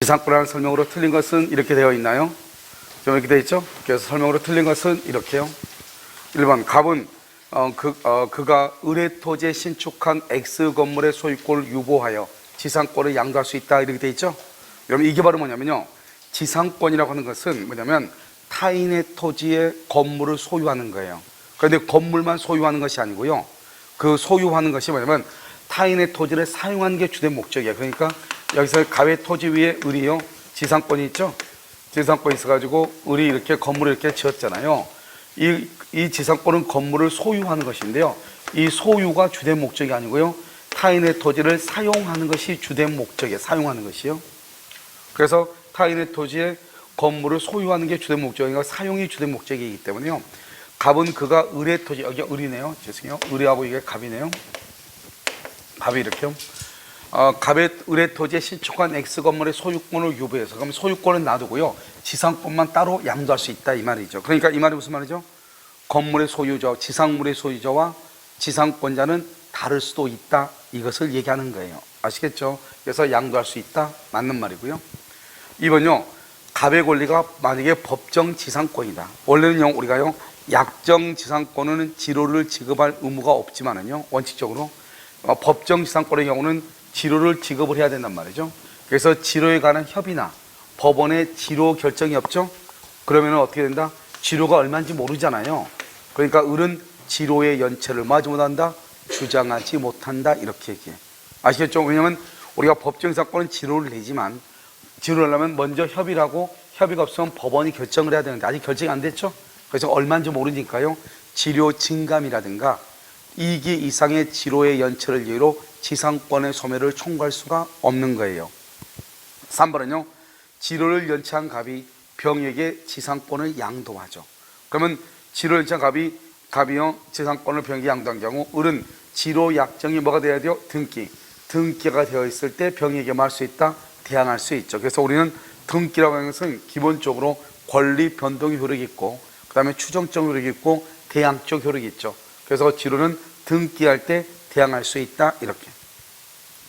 지상권이라는 설명으로 틀린 것은 이렇게 되어 있나요? 좀 이렇게 되어 있죠? 그래서 설명으로 틀린 것은 이렇게요. 1번 갑은 그가 의뢰토지에 신축한 X 건물의 소유권을 유보하여 지상권을 양도할 수 있다 이렇게 되어 있죠? 여러분 이게 바로 뭐냐면요, 지상권이라고 하는 것은 뭐냐면 타인의 토지에 건물을 소유하는 거예요. 그런데 건물만 소유하는 것이 아니고요, 그 소유하는 것이 뭐냐면 타인의 토지를 사용하는 게 주된 목적이에요. 그러니까 여기서 갑의 토지 위에 을이요, 지상권이 있죠? 지상권이 있어가지고 을이 이렇게 건물을 이렇게 지었잖아요. 이 지상권은 건물을 소유하는 것인데요, 이 소유가 주된 목적이 아니고요, 타인의 토지를 사용하는 것이 주된 목적이에요. 사용하는 것이요. 그래서 타인의 토지에 건물을 소유하는 게 주된 목적이니까 사용이 주된 목적이기 때문에요, 갑은 그가 을의 토지, 여기 을이네요. 죄송해요. 을이하고 이게 갑이네요. 갑이 이렇게요. 갑의 을의 토지에 신축한 X 건물의 소유권을 유보해서, 그럼 소유권은 놔두고요, 지상권만 따로 양도할 수 있다 이 말이죠. 그러니까 이 말이 무슨 말이죠? 건물의 소유자, 지상물의 소유자와 지상권자는 다를 수도 있다, 이것을 얘기하는 거예요. 아시겠죠? 그래서 양도할 수 있다, 맞는 말이고요. 2번요, 갑의 권리가 만약에 법정 지상권이다. 원래는요, 우리가요, 약정 지상권은 지료를 지급할 의무가 없지만은요, 원칙적으로 법정 지상권의 경우는 지료를 지급을 해야 된단 말이죠. 그래서 지료에 관한 협의나 법원의 지료 결정이 없죠? 그러면 어떻게 된다? 지료가 얼마인지 모르잖아요. 그러니까 을은 지료의 연체를 뭐하지 못한다? 주장하지 못한다, 이렇게 얘기해. 아시겠죠? 왜냐하면 우리가 법정 지상권은 지료를 내지만 지료를 하려면 먼저 협의를 하고, 협의가 없으면 법원이 결정을 해야 되는데 아직 결정이 안 됐죠? 그래서 얼마인지 모르니까요, 지료 증감이라든가 2기 이상의 지료의 연체를 이유로 지상권의 소멸을 청구할 수가 없는 거예요. 3번은요, 지료를 연체한 갑이 병에게 지상권을 양도하죠. 그러면 지료를 연체한 갑이요, 지상권을 병에게 양도한 경우 을은 지료 약정이 뭐가 돼야 돼요? 등기가 되어 있을 때 병에게 뭐 할 수 있다? 대항할 수 있죠. 그래서 우리는 등기라고 하는 것은 기본적으로 권리 변동 효력이 있고, 그 다음에 추정적 효력이 있고, 대항적 효력이 있죠. 그래서 지료는 등기할 때 대항할 수 있다, 이렇게.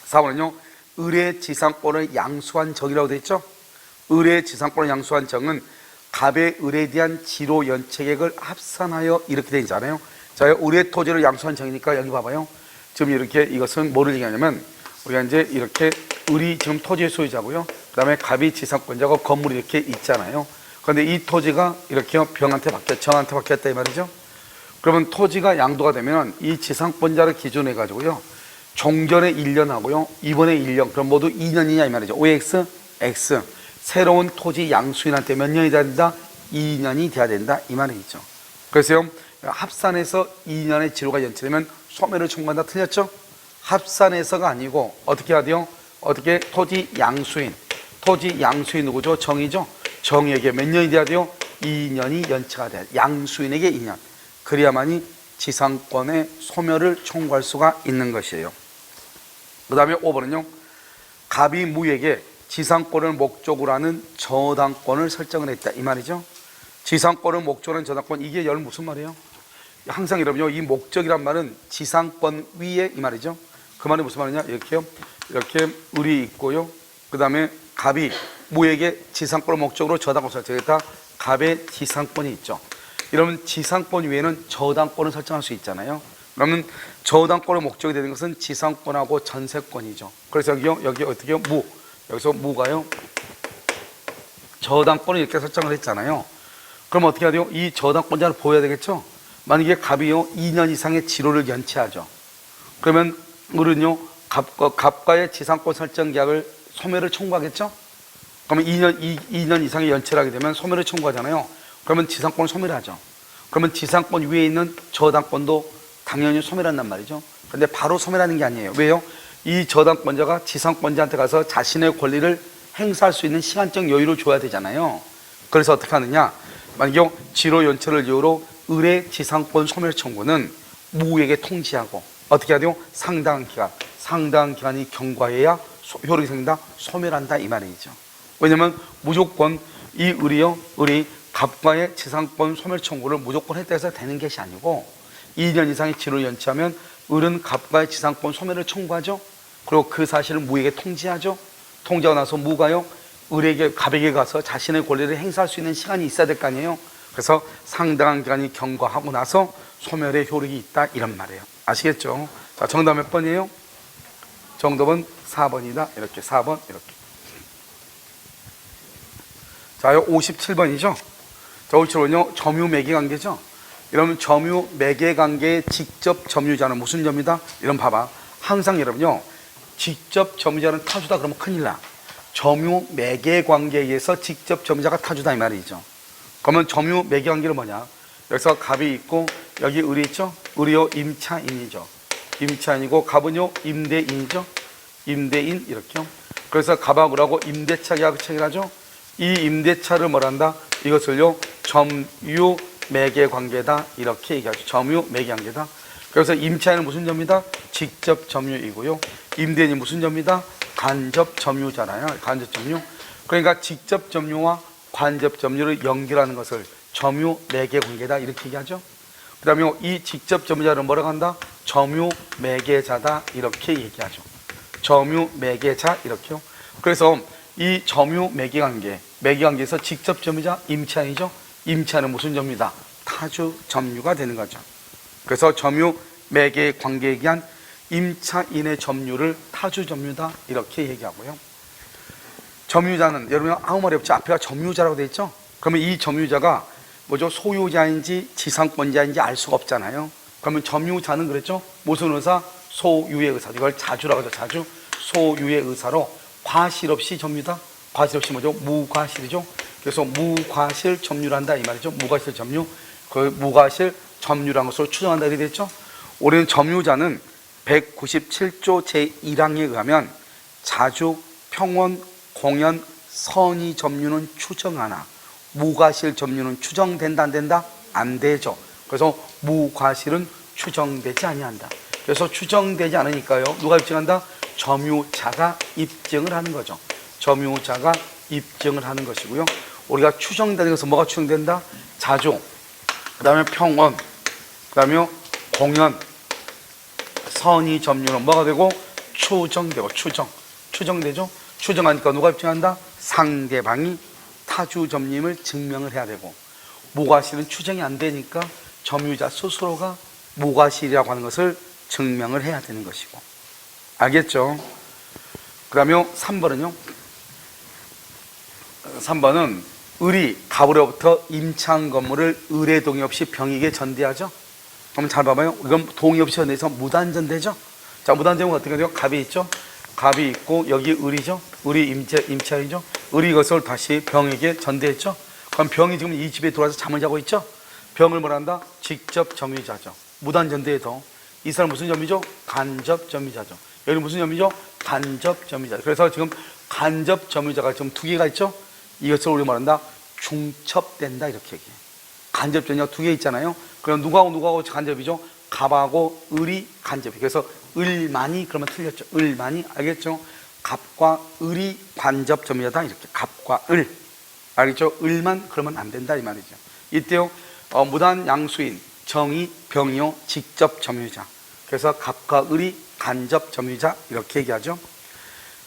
4번은요, 을의 지상권을 양수한 정이라고 되어 있죠. 을의 지상권을 양수한 정은 갑의 을에 대한 지료 연체액을 합산하여 이렇게 되어 있잖아요. 자, 을의 토지를 양수한 정이니까 여기 봐봐요. 지금 이렇게, 이것은 뭐를 얘기하냐면 우리가 이제 이렇게 을이 지금 토지의 소유자고요, 그 다음에 갑이 지상권자고 건물이 이렇게 있잖아요. 그런데 이 토지가 이렇게 정한테 바뀌었다 이 말이죠. 그러면 토지가 양도가 되면 이 지상권자를 기준으로 해가지고요, 종전에 1년 하고요, 이번에 1년, 그럼 모두 2년이냐 이 말이죠. OX, X. 새로운 토지 양수인한테 몇 년이 돼야 된다? 2년이 돼야 된다, 이 말이죠. 그래서요, 합산해서 2년의 지료가 연체되면 소멸을 청구한다, 틀렸죠? 합산해서가 아니고 어떻게 해야 돼요? 어떻게? 토지 양수인 누구죠? 정이죠? 정에게 몇 년이 돼야 돼요? 2년이 연체가 돼야 돼요. 양수인에게 2년. 그래야만이 지상권의 소멸을 청구할 수가 있는 것이에요. 그 다음에 5번은요, 갑이 무에게 지상권을 목적으로 하는 저당권을 설정을 했다, 이 말이죠. 지상권을 목적으로 하는 저당권, 이게 무슨 말이에요? 항상 여러분요, 이 목적이란 말은 지상권 위에 이 말이죠. 그 말이 무슨 말이냐? 이렇게요, 이렇게 을이 있고요, 그 다음에 갑이 무에게 지상권을 목적으로 저당권을 설정했다. 갑의 지상권이 있죠. 이러면 지상권 위에는 저당권을 설정할 수 있잖아요. 그러면 저당권의 목적이 되는 것은 지상권하고 전세권이죠. 그래서 여기 어떻게 해요? 여기서 무가요, 저당권을 이렇게 설정을 했잖아요. 그럼 어떻게 해야 돼요? 이 저당권자를 보여야 되겠죠? 만약에 갑이요, 2년 이상의 지료를 연체하죠. 그러면 을은요, 갑과의 지상권 설정 계약을 소멸을 청구하겠죠? 그러면 2년 이상의 연체를 하게 되면 소멸을 청구하잖아요. 그러면 지상권을 소멸하죠. 그러면 지상권 위에 있는 저당권도 당연히 소멸한단 말이죠. 그런데 바로 소멸하는 게 아니에요. 왜요? 이 저당권자가 지상권자한테 가서 자신의 권리를 행사할 수 있는 시간적 여유를 줘야 되잖아요. 그래서 어떻게 하느냐? 만약에 지료 연체를 이유로 을의 지상권 소멸 청구는 무에게 통지하고 어떻게 해야 돼요? 상당한 기간이 경과해야 효력이 생긴다, 소멸한다, 이 말이죠. 왜냐면 무조건 이 을이 갑과의 지상권 소멸 청구를 무조건 했다 해서 되는 것이 아니고 2년 이상의 지료를 연체하면 을은 갑과의 지상권 소멸을 청구하죠. 그리고 그 사실을 무에게 통지하죠. 통지하고 나서 무가요, 을에게, 갑에게 가서 자신의 권리를 행사할 수 있는 시간이 있어야 될 거 아니에요. 그래서 상당한 기간이 경과하고 나서 소멸의 효력이 있다, 이런 말이에요. 아시겠죠? 자, 정답 몇 번이에요? 정답은 4번이다. 이렇게 4번 이렇게. 자, 57번이죠. 자, 57번은요, 점유매개관계죠. 이러면 점유매개관계의 직접 점유자는 무슨 점이다? 이런 봐봐. 항상 여러분요, 직접 점유자는 타주다 그러면 큰일 나. 점유매개관계에 의해서 직접 점유자가 타주다 이 말이죠. 그러면 점유매개관계는 뭐냐? 여기서 갑이 있고 여기 을이 있죠. 을이요 임차인이죠. 임차인이고 갑은요 임대인이죠. 임대인 이렇게요. 그래서 갑하고 을하고 임대차 계약을 체결하죠. 이 임대차를 뭐란다? 이것을요 점유매개관계다 이렇게 얘기하죠. 점유매개관계다. 그래서 임차인은 무슨 점이다? 직접 점유이고요. 임대인이 무슨 점이다? 간접 점유잖아요. 간접 점유. 그러니까 직접 점유와 간접 점유를 연결하는 것을 점유매개관계다 이렇게 얘기하죠. 그 다음에 이 직접 점유자를 뭐라고 한다? 점유매개자다 이렇게 얘기하죠. 점유매개자 이렇게요. 그래서 이 점유매개관계, 매개관계에서 직접 점유자 임차인이죠. 임차인은 무슨 점유다? 타주 점유가 되는 거죠. 그래서 점유매개관계에 의한 임차인의 점유를 타주 점유다 이렇게 얘기하고요. 점유자는 여러분 아무 말이 없죠. 앞에가 점유자라고 되어 있죠. 그러면 이 점유자가 뭐죠? 소유자인지 지상권자인지 알 수가 없잖아요. 그러면 점유자는 그랬죠. 무슨 의사? 소유의 의사. 이걸 자주라고 하죠. 자주. 소유의 의사로 과실 없이 점유다. 과실 없이 뭐죠? 무과실이죠. 그래서 무과실 점유를 한다 이 말이죠. 무과실 점유. 그 무과실 점유라는 것으로 추정한다 이렇게 됐죠. 우리는 점유자는 197조 제1항에 의하면 자주, 평원, 공연, 선의 점유는 추정하나 무과실 점유는 추정된다 안 된다? 안 되죠. 그래서 무과실은 추정되지 아니한다. 그래서 추정되지 않으니까요. 누가 입증한다? 점유자가 입증을 하는 거죠. 점유자가 입증을 하는 것이고요. 우리가 추정되는 것은 뭐가 추정된다? 자주, 그 다음에 평원, 그 다음에 공연, 선의 점유는 뭐가 되고? 추정되고 추정되죠. 추정하니까 누가 입증한다? 상대방이 타주 점유임을 증명을 해야 되고, 무과실은 추정이 안 되니까 점유자 스스로가 무과실이라고 하는 것을 증명을 해야 되는 것이고. 알겠죠? 그 다음에 3번은요. 3번은 을이 갑으로부터 임차한 건물을 을의 동의 없이 병에게 전대하죠. 그럼 잘 봐봐요. 이건 동의 없이 전대해서 무단전대죠. 자, 무단전대는 어떻게 돼요? 갑이 있죠. 갑이 있고 여기 을이죠. 을이 임차이죠. 을이 이것을 다시 병에게 전대했죠. 그럼 병이 지금 이 집에 들어와서 잠을 자고 있죠. 병을 뭐란다? 직접 점유자죠. 무단전대에도 이 사람 무슨 점이죠? 간접 점유자죠. 여기 무슨 점이죠? 간접 점유자. 그래서 지금 간접 점유자가 지금 두 개가 있죠. 이것을 우리 말한다? 중첩된다 이렇게 얘기해요. 간접 점유자가 두 개 있잖아요. 그럼 누구하고 간접이죠? 갑하고 을이 간접이. 그래서 을만이 그러면 틀렸죠. 을만이. 알겠죠? 갑과 을이 간접 점유자다 이렇게. 갑과 을. 알겠죠? 을만 그러면 안 된다 이 말이죠. 이때요 무단 양수인, 정의, 병이요 직접 점유자. 그래서 갑과 을이 간접 점유자 이렇게 얘기하죠.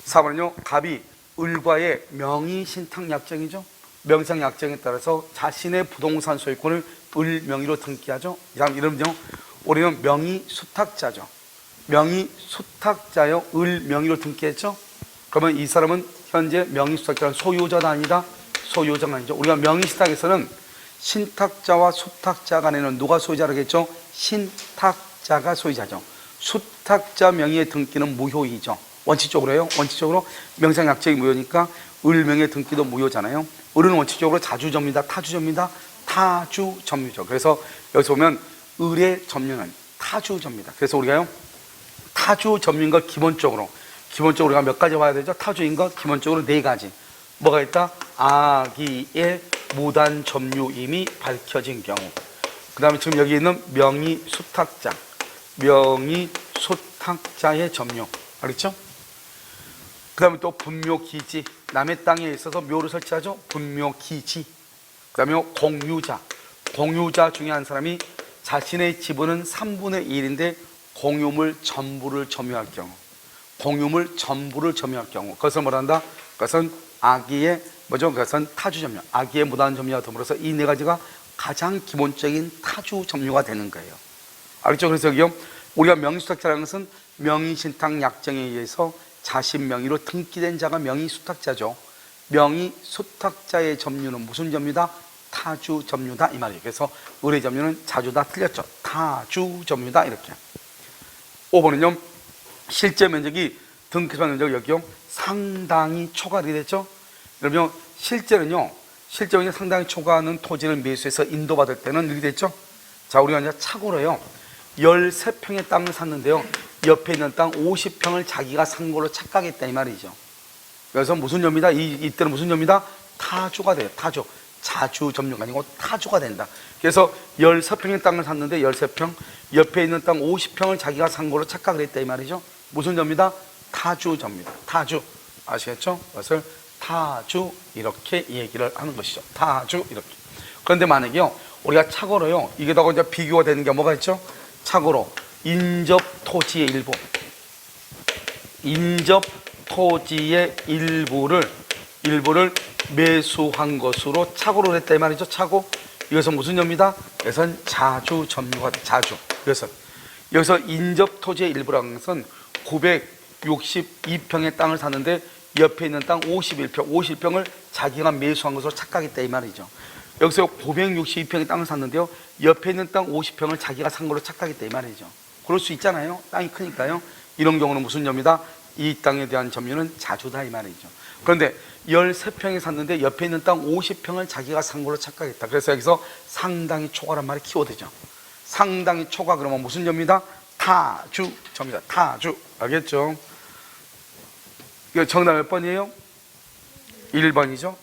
4번은요 갑이 을과의 명의신탁약정이죠. 명상약정에 따라서 자신의 부동산 소유권을 을 명의로 등기하죠. 이러면요 우리는 명의수탁자죠. 명의수탁자요 을 명의로 등기했죠. 그러면 이 사람은 현재 명의수탁자는 소유자가 아니다. 소유자가 아니죠. 우리가 명의신탁에서는 신탁자와 수탁자 간에는 누가 소유자라고 했죠? 신탁자가 소유자죠. 수탁자 명의의 등기는 무효이죠. 원칙적으로요. 원칙적으로 명상약정이 무효니까 을 명의 등기도 무효잖아요. 을은 원칙적으로 자주점유다, 타주점유다, 타주점유죠. 그래서 여기서 보면 을의 점유는 타주점유다. 그래서 우리가요 타주점유인 것 기본적으로 우리가 몇 가지 봐야 되죠? 타주인 것 기본적으로 네 가지. 뭐가 있다? 악의의 무단 점유임이 밝혀진 경우. 그 다음에 지금 여기 있는 명의수탁자의 점유. 알겠죠? 그 다음에 또 분묘기지. 남의 땅에 있어서 묘를 설치하죠. 분묘기지. 그 다음에 공유자 중에 한 사람이 자신의 지분은 3분의 1인데 공유물 전부를 점유할 경우. 그것을 뭐란다? 그것은 아기의 뭐죠? 그것은 타주 점유, 아기의 무단 점유와 더불어서 이 네 가지가 가장 기본적인 타주 점유가 되는 거예요. 알겠죠? 그래서 여기요, 우리가 명의수탁자라는 것은 명의신탁 약정에 의해서 자신 명의로 등기된 자가 명의수탁자죠. 명의수탁자의 점유는 무슨 점유다? 타주 점유다 이 말이에요. 그래서 의뢰 점유는 자주다 틀렸죠. 타주 점유다 이렇게. 5번은요, 실제 면적이 등기판 면적 여기요 상당히 초과하게 됐죠. 여러분 실제는요, 실제로 상당히 초과하는 토지를 매수해서 인도받을 때는 이렇게 됐죠. 자, 우리가 이제 착오로요 13평의 땅을 샀는데요, 옆에 있는 땅 50평을 자기가 산 걸로 착각했다 이 말이죠. 그래서 무슨 점이다? 이때는 무슨 점이다? 타주가 돼요. 타주. 자주 점유가 아니고 타주가 된다. 그래서 13평의 땅을 샀는데 13평, 옆에 있는 땅 50평을 자기가 산 걸로 착각을 했다 이 말이죠. 무슨 점이다? 타주 점유다. 타주. 아시겠죠? 그것을 타주 이렇게 얘기를 하는 것이죠. 타주 이렇게. 그런데 만약에요, 우리가 착오로요, 이게다가 이제 비교가 되는 게 뭐가 있죠? 착오로 인접 토지의 일부, 인접 토지의 일부를 매수한 것으로 착오를 했다 이 말이죠. 착오. 이것은 무슨 점이다? 이것은 자주 점유가 돼. 자주. 그래서 여기서 인접 토지의 일부라는 것은 962평의 땅을 샀는데 옆에 있는 땅 51평을 자기가 매수한 것으로 착각했다 이 말이죠. 여기서 962평의 땅을 샀는데요, 옆에 있는 땅 50평을 자기가 산 걸로 착각했다 이 말이죠. 그럴 수 있잖아요. 땅이 크니까요. 이런 경우는 무슨 점이다? 이 땅에 대한 점유는 자주다 이 말이죠. 그런데 13평에 샀는데 옆에 있는 땅 50평을 자기가 산 걸로 착각했다. 그래서 여기서 상당히 초과란 말이 키워드죠. 상당히 초과 그러면 무슨 점이다? 타주 점이다. 타주. 알겠죠? 이거 정답 몇 번이에요? 1번이죠.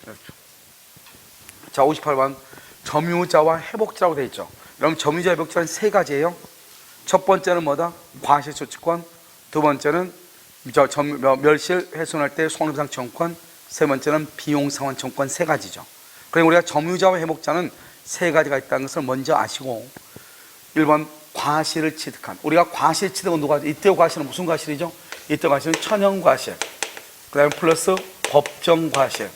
자, 58번 점유자와 회복자라고 되어 있죠. 그럼 점유자 회복자는 세 가지예요. 첫 번째는 뭐다? 과실소치권. 두 번째는 멸실 훼손할 때 손해배상 청구권. 세 번째는 비용상환청구권. 세 가지죠. 그럼 우리가 점유자와 회복자는 세 가지가 있다는 것을 먼저 아시고, 1번 과실을 취득한, 우리가 과실 취득은 누가 하죠? 이때 과실은 무슨 과실이죠? 이때 과실은 천연과실, 그 다음에 플러스 법정과실,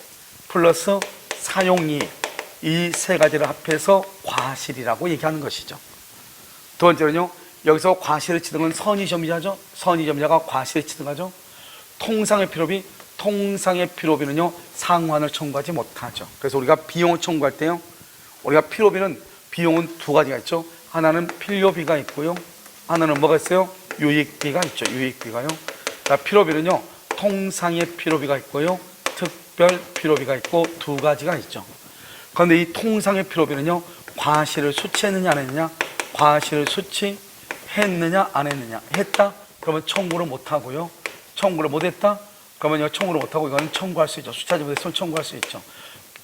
플러스 사용이익, 이 세 가지를 합해서 과실이라고 얘기하는 것이죠. 두 번째는요, 여기서 과실을 취득은 선의점유자죠. 선의점유자가 과실을 취득하죠. 통상의 필요비는요 상환을 청구하지 못하죠. 그래서 우리가 비용을 청구할 때요, 우리가 비용은 두 가지가 있죠. 하나는 필요비가 있고요, 하나는 뭐가 있어요? 유익비가 있죠. 유익비가요. 자, 필요비는요 통상의 필요비가 있고요, 특별 필요비가 있고 두 가지가 있죠. 그런데 이 통상의 필요비는요, 과실을 수취했느냐 안 했느냐, 과실을 수취했느냐 안 했느냐, 했다 그러면 청구를 못 하고요, 청구를 못 했다 그러면 청구를 못 하고 이거는 청구할 수 있죠. 수취하지 못했으면 청구할 수 있죠.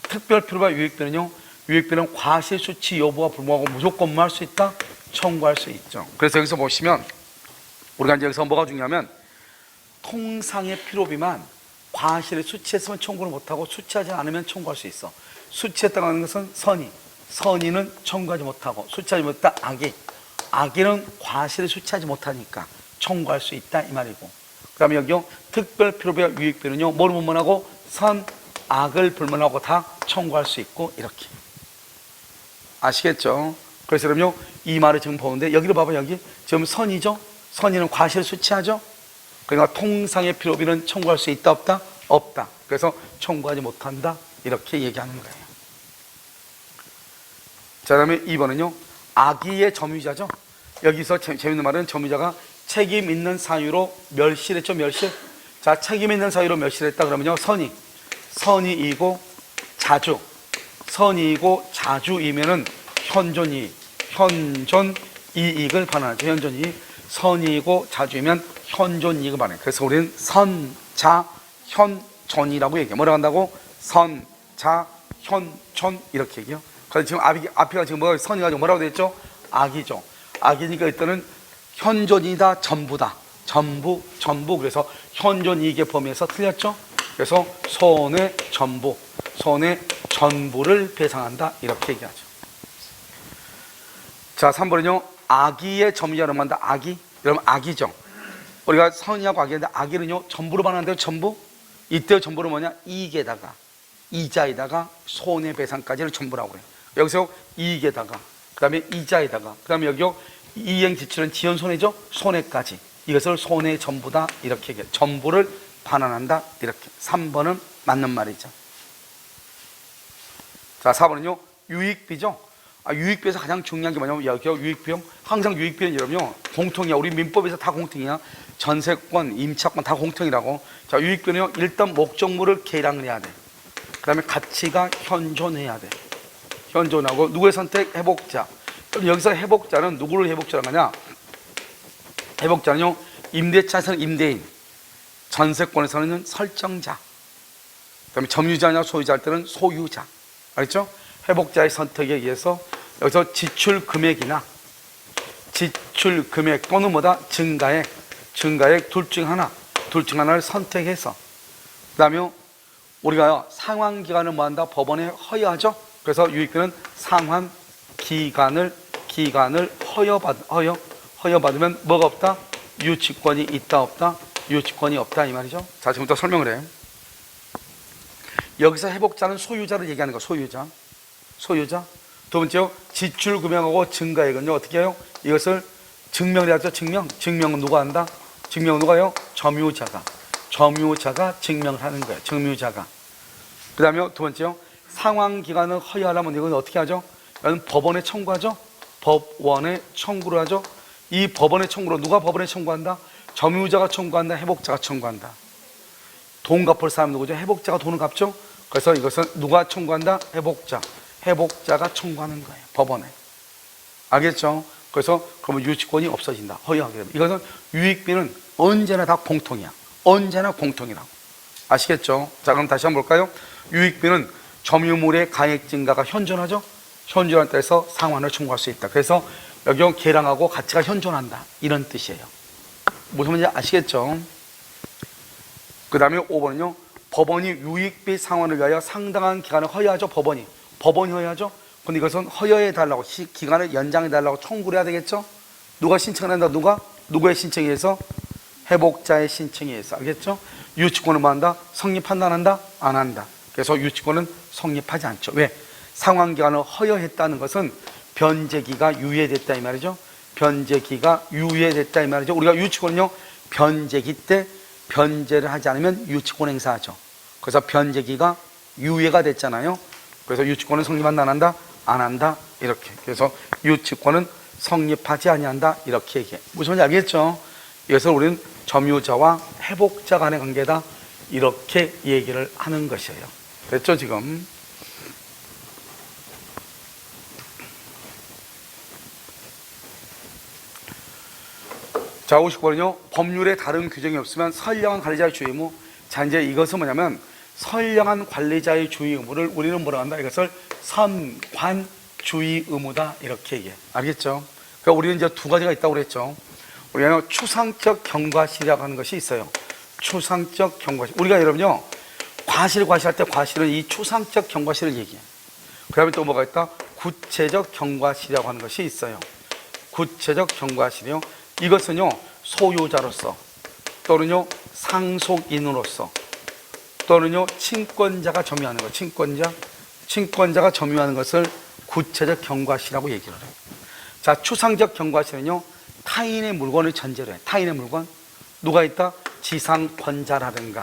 특별 필요비와 유익비는요, 유익비는 과실 수취 여부와 불문하고 무조건 할 수 있다, 청구할 수 있죠. 그래서 여기서 보시면 우리가 이제 여기서 뭐가 중요하면, 통상의 필요비만 과실을 수취했으면 청구를 못하고 수취하지 않으면 청구할 수 있어. 수취했다고 하는 것은 선의는 청구하지 못하고, 수취하지 못했다 악의는 과실을 수취하지 못하니까 청구할 수 있다 이 말이고, 그 다음에 여기요 특별 필요비와 유익비는요 뭐를 불문하고, 악을 불문하고 다 청구할 수 있고 이렇게. 아시겠죠? 그래서 그럼요 이 말을 지금 보는데 여기를 봐봐. 여기 지금 선의죠. 선의는 과실을 수취하죠. 그러니까 통상의 필요비는 청구할 수 있다 없다? 없다. 그래서 청구하지 못한다 이렇게 얘기하는 거예요. 자, 그다음에 2번은요 악의의 점유자죠. 여기서 재밌는 말은 점유자가 책임 있는 사유로 멸실했죠. 멸실. 자, 책임 있는 사유로 멸실했다 그러면요 선의이고 자주이면은 현존이익을 반환하죠. 현존이익. 선의이고 자주이면 현존이익을 반환해. 그래서 우리는 선자현존이라고 얘기해요. 뭐라고 한다고? 선자현존 이렇게 얘기해요. 그래서 지금 앞에가 지금 뭐가 선의가 뭐라고 되어 있죠? 악이죠. 악이니까 일단은 현존이다 전부다. 전부. 그래서 현존이익의 범위에서 틀렸죠. 그래서 손의 전부를 배상한다 이렇게 얘기하죠. 자, 3번은요 악의의 점유자로 만다. 악의. 여러분 악이죠. 우리가 선의하고 악의인데 악의는요 전부로 반환돼요. 전부. 이때 전부는 뭐냐? 이익에다가 이자에다가 손해배상까지를 전부라고 그래요. 여기서 이익에다가 그 다음에 이자에다가 그 다음에 여기요 이행지출은 지연손해죠. 손해까지 이것을 손해 전부다 이렇게 얘기해요. 전부를 반환한다 이렇게. 3번은 맞는 말이죠. 자 4번은요 유익비죠. 유익비에서 가장 중요한 게 뭐냐면 여기 유익비용. 항상 유익비는 여러분요 공통이야. 우리 민법에서 다 공통이야. 전세권, 임차권 다 공통이라고. 자 유익비는요 일단 목적물을 계량을 해야 돼. 그 다음에 가치가 현존해야 돼. 현존하고 누구의 선택? 회복자. 그럼 여기서 회복자는 누구를 회복자라고 하냐? 회복자는요 임대차에서는 임대인, 전세권에서는 설정자, 그 다음에 점유자냐 소유자 할 때는 소유자. 알겠죠? 회복자의 선택에 의해서 여기서 지출 금액이나 지출 금액 또는 뭐다? 증가액 둘 중 하나를 선택해서 그 다음에 우리가 상환기간을 뭐한다? 법원에 허여하죠? 그래서 유익비는 상환기간을 허여받으면 뭐가 없다? 유치권이 있다 없다? 유치권이 없다 이 말이죠. 자 지금부터 설명을 해요. 여기서 회복자는 소유자를 얘기하는 거. 소유자. 두 번째요 지출 금액하고 증가액은요 어떻게 해요? 이것을 증명을 해야죠. 증명은 누가 한다? 증명은 누가요? 점유자가 증명을 하는 거예요. 점유자가. 그 다음에 두 번째요 상환기간을 허여하려면 이건 어떻게 하죠? 이건 법원에 청구하죠. 법원에 청구를 하죠. 이 법원의 청구로 누가 법원에 청구한다? 점유자가 청구한다? 회복자가 청구한다? 돈 갚을 사람 누구죠? 회복자가 돈을 갚죠. 그래서 이것은 누가 청구한다? 회복자가 청구하는 거예요. 법원에. 알겠죠? 그래서 그러면 유치권이 없어진다. 허여하게 되면. 이것은 유익비는 언제나 다 공통이야. 언제나 공통이라고. 아시겠죠? 자 그럼 다시 한번 볼까요? 유익비는 점유물의 가액 증가가 현존하죠. 현존한 때에서 상환을 청구할 수 있다. 그래서 여기 계량하고 가치가 현존한다 이런 뜻이에요. 무슨 말인지 아시겠죠? 그 다음에 5번은요 법원이 유익비 상환을 위하여 상당한 기간을 허여하죠. 법원이 허여하죠. 근데 이것은 허여해 달라고 기간을 연장해 달라고 청구를 해야 되겠죠. 누가 신청을 한다? 누구의 신청에 의해서? 회복자의 신청에 의해서. 알겠죠? 유치권은 뭐 한다? 성립한다 안 한다? 안 한다. 그래서 유치권은 성립하지 않죠. 왜? 상환기간을 허여했다는 것은 변제기가 유예됐다 이 말이죠. 변제기가 유예됐다 이 말이죠. 우리가 유치권은요 변제기 때 변제를 하지 않으면 유치권 행사하죠. 그래서 변제기가 유예가 됐잖아요. 그래서 유치권은 성립한다 안 한다? 안 한다 이렇게. 그래서 유치권은 성립하지 아니한다 이렇게 얘기해. 무슨 말인지 알겠죠? 이것을 우리는 점유자와 회복자 간의 관계다 이렇게 얘기를 하는 것이에요. 됐죠 지금? 자 50번은요 법률에 다른 규정이 없으면 선량한 관리자의 주의 의무. 자 이제 이것은 뭐냐면 선량한 관리자의 주의 의무를 우리는 뭐라 한다? 이것을 선관주의 의무다 이렇게 얘기해. 알겠죠? 그러니까 우리는 이제 두 가지가 있다고 그랬죠. 우리는 추상적 경과실이라고 하는 것이 있어요. 추상적 경과실. 우리가 여러분요 과실할 때 과실은 이 추상적 경과실을 얘기해. 그 다음에 또 뭐가 있다? 구체적 경과실이라고 하는 것이 있어요. 구체적 경과실이요. 이것은요 소유자로서 또는요 상속인으로서 또는요 친권자가 점유하는 것. 친권자가 점유하는 것을 구체적 경과실이라고 얘기를 해요. 자 추상적 경과실은요 타인의 물건을 전제로 해. 타인의 물건. 누가 있다? 지상권자라든가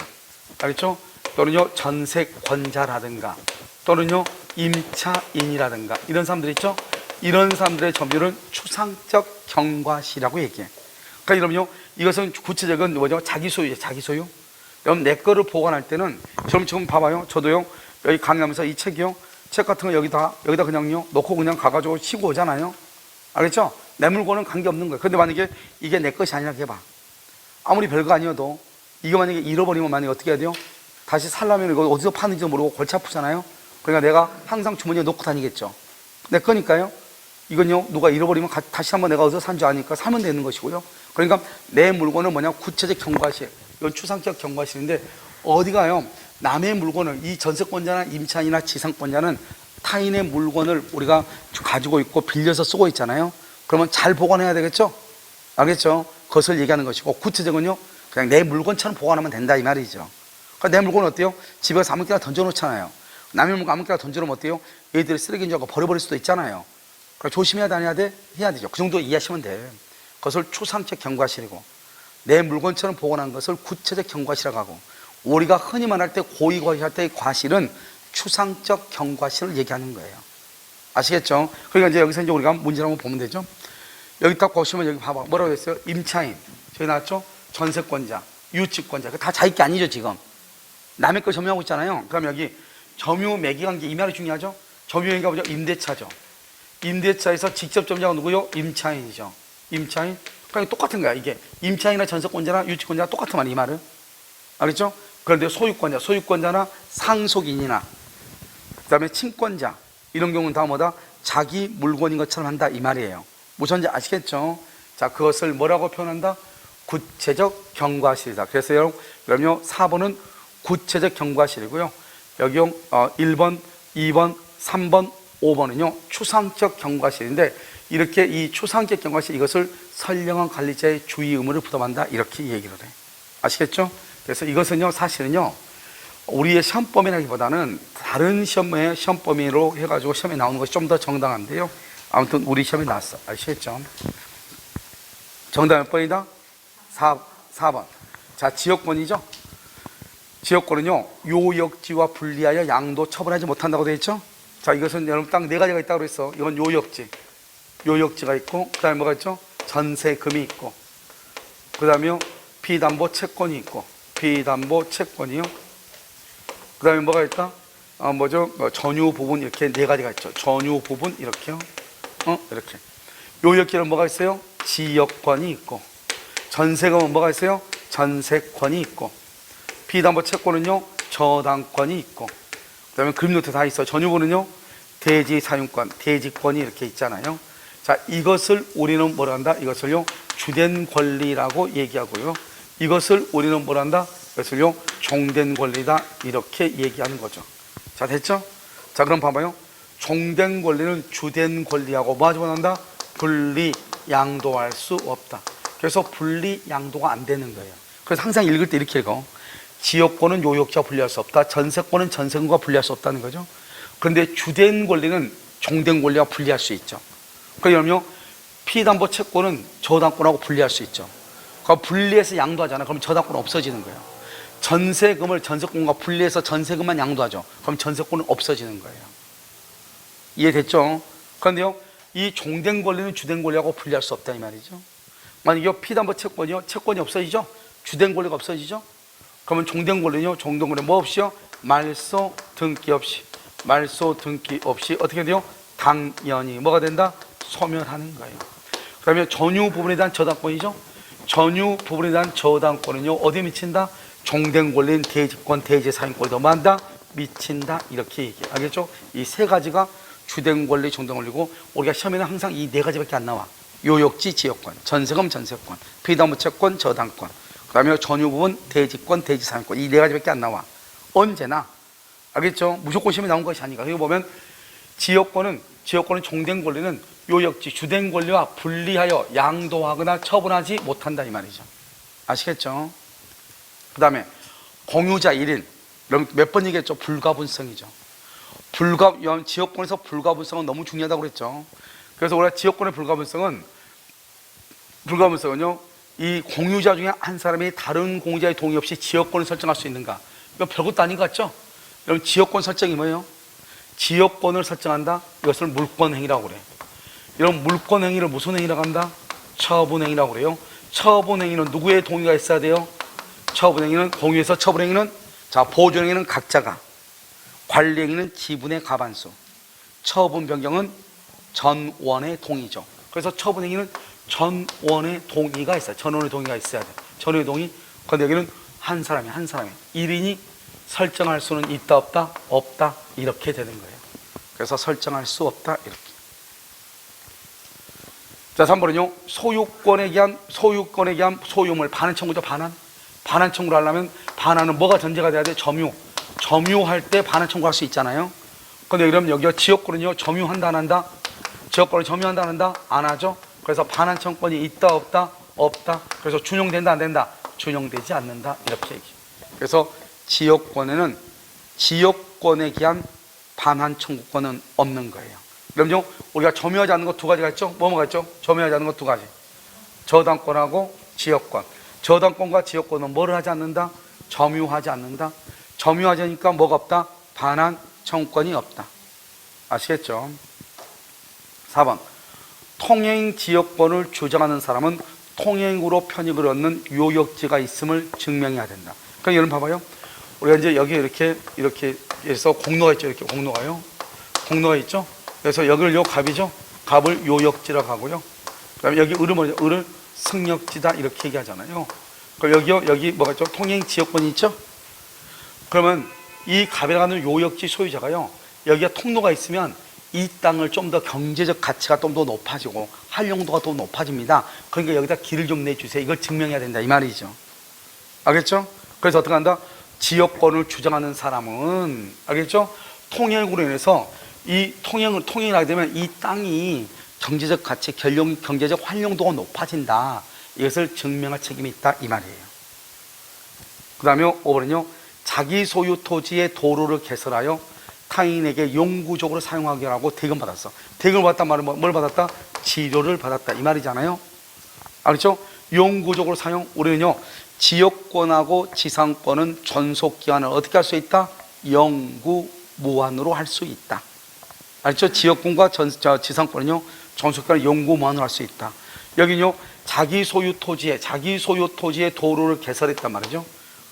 알겠죠? 또는요 전세권자라든가 또는요 임차인이라든가 이런 사람들 있죠? 이런 사람들의 점유를 추상적 경과시라고 얘기해. 그러니까 여러분요 이것은 구체적인 뭐죠? 자기 소유죠. 자기 소유. 여러분 내 거를 보관할 때는 지금 봐봐요. 저도요 여기 강의하면서 이 책이요 책 같은 거 여기다 그냥요 놓고 그냥 가가지고 쉬고 오잖아요. 알겠죠? 내 물건은 관계없는 거예요. 근데 만약에 이게 내 것이 아니라 해봐. 아무리 별거 아니어도 이거 만약에 잃어버리면 만약에 어떻게 해야 돼요? 다시 살려면 이거 어디서 파는지도 모르고 골치 아프잖아요. 그러니까 내가 항상 주머니에 넣고 다니겠죠. 내 거니까요. 이건요 누가 잃어버리면 다시 한번 내가 어디서 산 줄 아니까 사면 되는 것이고요. 그러니까 내 물건은 뭐냐 구체적 경과실. 이건 추상적 경과실인데 어디가요 남의 물건을 이 전세권자나 임차인이나 지상권자는 타인의 물건을 우리가 가지고 있고 빌려서 쓰고 있잖아요. 그러면 잘 보관해야 되겠죠? 알겠죠? 그것을 얘기하는 것이고 구체적은요 그냥 내 물건처럼 보관하면 된다 이 말이죠. 그러니까 내 물건 어때요? 집에 가서 아무 데나 던져놓잖아요. 남의 물건 아무 데나 던져놓으면 어때요? 얘들이 쓰레기인 줄 알고 버려버릴 수도 있잖아요. 그러니까 조심해야 돼, 안 해야 돼? 해야 되죠. 그 정도 이해하시면 돼. 그것을 추상적 경과실이고, 내 물건처럼 복원한 것을 구체적 경과실이라고 하고, 우리가 흔히 말할 때 고의과실 때의 과실은 추상적 경과실을 얘기하는 거예요. 아시겠죠? 그러니까 이제 여기서 이제 우리가 문제를 한번 보면 되죠. 여기 딱 보시면 여기 봐봐. 뭐라고 했어요? 임차인. 저기 나왔죠? 전세권자, 유치권자. 다 자기 게 아니죠, 지금. 남의 걸 점유하고 있잖아요. 그럼 여기 점유 매기 관계 이 말이 중요하죠? 점유인가 보죠? 임대차죠. 임대차에서 직접 점유자가 누구요? 임차인이죠. 임차인. 그러니까 똑같은 거야, 이게. 임차인이나 전세권자나 유치권자가 똑같은 말이야, 이 말은. 알겠죠? 그런데 소유권자, 소유권자나 상속인이나 그 다음에 친권자 이런 경우는 다 뭐다? 자기 물건인 것처럼 한다 이 말이에요. 무슨지 아시겠죠? 자, 그것을 뭐라고 표현한다? 구체적 경과실이다. 그래서 여러분 4번은 구체적 경과실이고요. 여기 1번, 2번, 3번, 5번은요 추상적 경과실인데, 이렇게 이 추상적 경과실 이것을 선량한 관리자의 주의 의무를 부담한다 이렇게 얘기를 해. 아시겠죠? 그래서 이것은요 사실은요 우리의 시험 범위라기보다는 다른 시험의 시험 범위로 해가지고 시험에 나오는 것이 좀 더 정당한데요. 아무튼 우리 시험에 나왔어. 아시겠죠? 정답 몇 번이다? 4번. 자, 지역권이죠? 지역권은요 요역지와 분리하여 양도 처분하지 못한다고 되어 있죠? 자, 이것은 여러분 딱 4가지가 있다고 그랬어. 이건 요역지. 요역지가 있고, 그 다음에 뭐가 있죠? 전세금이 있고, 그 다음에 비담보 채권이 있고, 비담보 채권이요. 그 다음에 뭐가 있다? 뭐죠? 전유 부분 이렇게 4가지가 있죠. 전유 부분 이렇게요. 이렇게. 요역지는 뭐가 있어요? 지역권이 있고, 전세금은 뭐가 있어요? 전세권이 있고, 비담보 채권은요 저당권이 있고, 그 다음에 금융노트 다 있어. 전유부는요 대지 사용권, 대지권이 이렇게 있잖아요. 자, 이것을 우리는 뭐라 한다? 이것을요 주된 권리라고 얘기하고요. 이것을 우리는 뭐라 한다? 이것을요 종된 권리다 이렇게 얘기하는 거죠. 자, 됐죠? 자, 그럼 봐봐요. 종된 권리는 주된 권리하고 뭐 하지 못한다? 분리 양도할 수 없다. 그래서 분리 양도가 안 되는 거예요. 그래서 항상 읽을 때 이렇게 읽어. 지역권은 요역지와 분리할 수 없다. 전세권은 전세금과 분리할 수 없다는 거죠. 그런데 주된 권리는 종된 권리와 분리할 수 있죠. 그러면 피담보 채권은 저당권하고 분리할 수 있죠. 그 분리해서 양도하잖아. 그럼 저당권은 없어지는 거예요. 전세금을 전세권과 분리해서 전세금만 양도하죠. 그럼 전세권은 없어지는 거예요. 이해됐죠? 그런데요, 이 종된 권리는 주된 권리하고 분리할 수 없다 이 말이죠. 만약에 피담보 채권이요, 채권이 없어지죠. 주된 권리가 없어지죠. 그러면 종된 권리는요, 종된 권리 뭐 없이요? 말소 등기 없이, 말소 등기 없이 어떻게 돼요? 당연히 뭐가 된다? 소멸하는 거예요. 그 다음에 전유 부분에 대한 저당권이죠. 전유 부분에 대한 저당권은요 어디에 미친다? 종된 권리인 대지권, 대지사용권에도 만다 미친다 이렇게 얘기해. 알겠죠? 이 3가지가 주된 권리, 종된 권리고, 우리가 시험에는 항상 이 4가지밖에 안 나와. 요역지, 지역권, 전세금, 전세권, 비담보 채권, 저당권, 그 다음에 전유 부분, 대지권, 대지사용권, 이 4가지밖에 안 나와. 언제나. 알겠죠? 무조건 시험에 나온 것이 아니까. 여기 보면 지역권은 종된 권리는 요역지, 주된 권리와 분리하여 양도하거나 처분하지 못한다 이 말이죠. 아시겠죠? 그 다음에 공유자 1인, 몇 번 얘기했죠? 불가분성이죠. 지역권에서 불가분성은 너무 중요하다고 그랬죠. 그래서 우리가 지역권의 불가분성은요, 이 공유자 중에 한 사람이 다른 공유자의 동의 없이 지역권을 설정할 수 있는가? 이건 별것도 아닌 것 같죠? 여러분, 지역권 설정이 뭐예요? 지역권을 설정한다? 이것을 물권행위라고 그래. 이런 물권행위를 무슨 행위라고 한다? 처분행위라고 그래요. 처분행위는 누구의 동의가 있어야 돼요? 처분행위는 공유에서 처분행위는, 자, 보존행위는 각자가, 관리행위는 지분의 과반수, 처분 변경은 전원의 동의죠. 그래서 처분행위는 전원의 동의가 있어요. 전원의 동의가 있어야 돼. 전원의 동의. 그런데 여기는 한 사람이 1인이 설정할 수는 있다 없다? 없다. 이렇게 되는 거예요. 그래서 설정할 수 없다 이렇게. 자, 3번은요 소유권에 의한 소유물, 반환 청구죠. 반환 청구를 하려면, 반환은 뭐가 전제가 돼야 돼? 점유할 때 반환 청구할 수 있잖아요. 근데 그럼 여기가 지역권은요 점유한다 안 한다? 지역권을 점유한다 안 한다? 안 하죠. 그래서 반환 청구권이 있다 없다? 없다. 그래서 준용된다 안 된다? 준용되지 않는다 이렇게 얘기해요. 그래서 지역권에는 지역권에 기한 반환 청구권은 없는 거예요. 그럼요, 우리가 점유하지 않는 것 두 가지가 있죠? 뭐가 있죠? 점유하지 않는 것 두 가지. 저당권하고 지역권. 저당권과 지역권은 뭐를 하지 않는다? 점유하지 않는다. 점유하지 않으니까 뭐가 없다? 반환 청구권이 없다. 아시겠죠? 4번. 통행 지역권을 주장하는 사람은 통행으로 편익을 얻는 요역지가 있음을 증명해야 된다. 그럼 여러분 봐봐요. 우리가 이제 여기 이렇게 해서 공로가 있죠. 이렇게 공로가요. 공로가 있죠. 그래서 여기를 요 갑이죠. 갑을 요역지라고 하고요. 그다음에 여기 을을 뭐죠? 을을 승역지다 이렇게 얘기하잖아요. 그럼 여기요, 여기 뭐가 있죠? 통행 지역권이 있죠. 그러면 이 갑이라고 하는 요역지 소유자가요, 여기가 통로가 있으면 이 땅을 좀 더 경제적 가치가 좀 더 높아지고 활용도가 더 높아집니다. 그러니까 여기다 길을 좀 내주세요. 이걸 증명해야 된다 이 말이죠. 알겠죠? 그래서 어떻게 한다? 지역권을 주장하는 사람은, 알겠죠? 통행으로 인해서 이 통행을 하게 되면 이 땅이 경제적 가치, 경제적 활용도가 높아진다. 이것을 증명할 책임이 있다 이 말이에요. 그 다음에 5번은요, 자기 소유 토지의 도로를 개설하여 타인에게 영구적으로 사용하게 하고 대금 받았어. 대금을 받았단 말은 뭘 받았다? 지료를 받았다 이 말이잖아요. 알겠죠? 영구적으로 사용. 우리는요, 지역권하고 지상권은 존속기한을 어떻게 할 수 있다? 영구 무한으로 할 수 있다. 알겠죠? 지역권과 지상권은요, 존속기한을 영구 무한으로 할 수 있다. 여기는요, 자기 소유 토지에 도로를 개설했단 말이죠.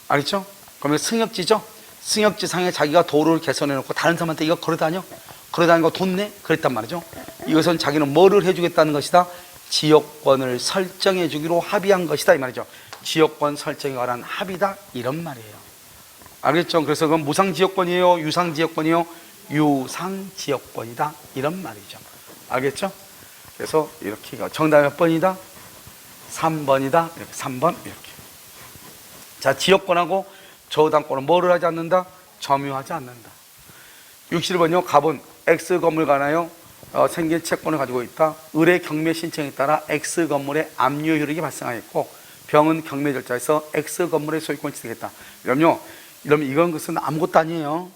알겠죠? 그러면 승역지죠? 승역지상에 자기가 도로를 개선해놓고 다른 사람한테 이거 걸어다니고 돈 내? 그랬단 말이죠. 이것은 자기는 뭐를 해주겠다는 것이다? 지역권을 설정해 주기로 합의한 것이다 이 말이죠. 지역권 설정에 관한 합의다 이런 말이에요. 알겠죠? 그래서 그건 무상지역권이에요? 유상지역권이에요? 유상지역권이다 이런 말이죠. 알겠죠? 그래서 이렇게 정답이 몇 번이다? 3번이다. 이렇게 3번 이렇게. 자, 지역권하고 저당권은 뭐를 하지 않는다? 점유하지 않는다. 61번요. 갑은 X 건물 관하여 생긴 채권을 가지고 있다. 을의 경매 신청에 따라 X 건물에 압류 효력이 발생하였고 병은 경매 절차에서 X 건물의 소유권을 취득했다. 이러면 이건 것은 아무것도 아니에요.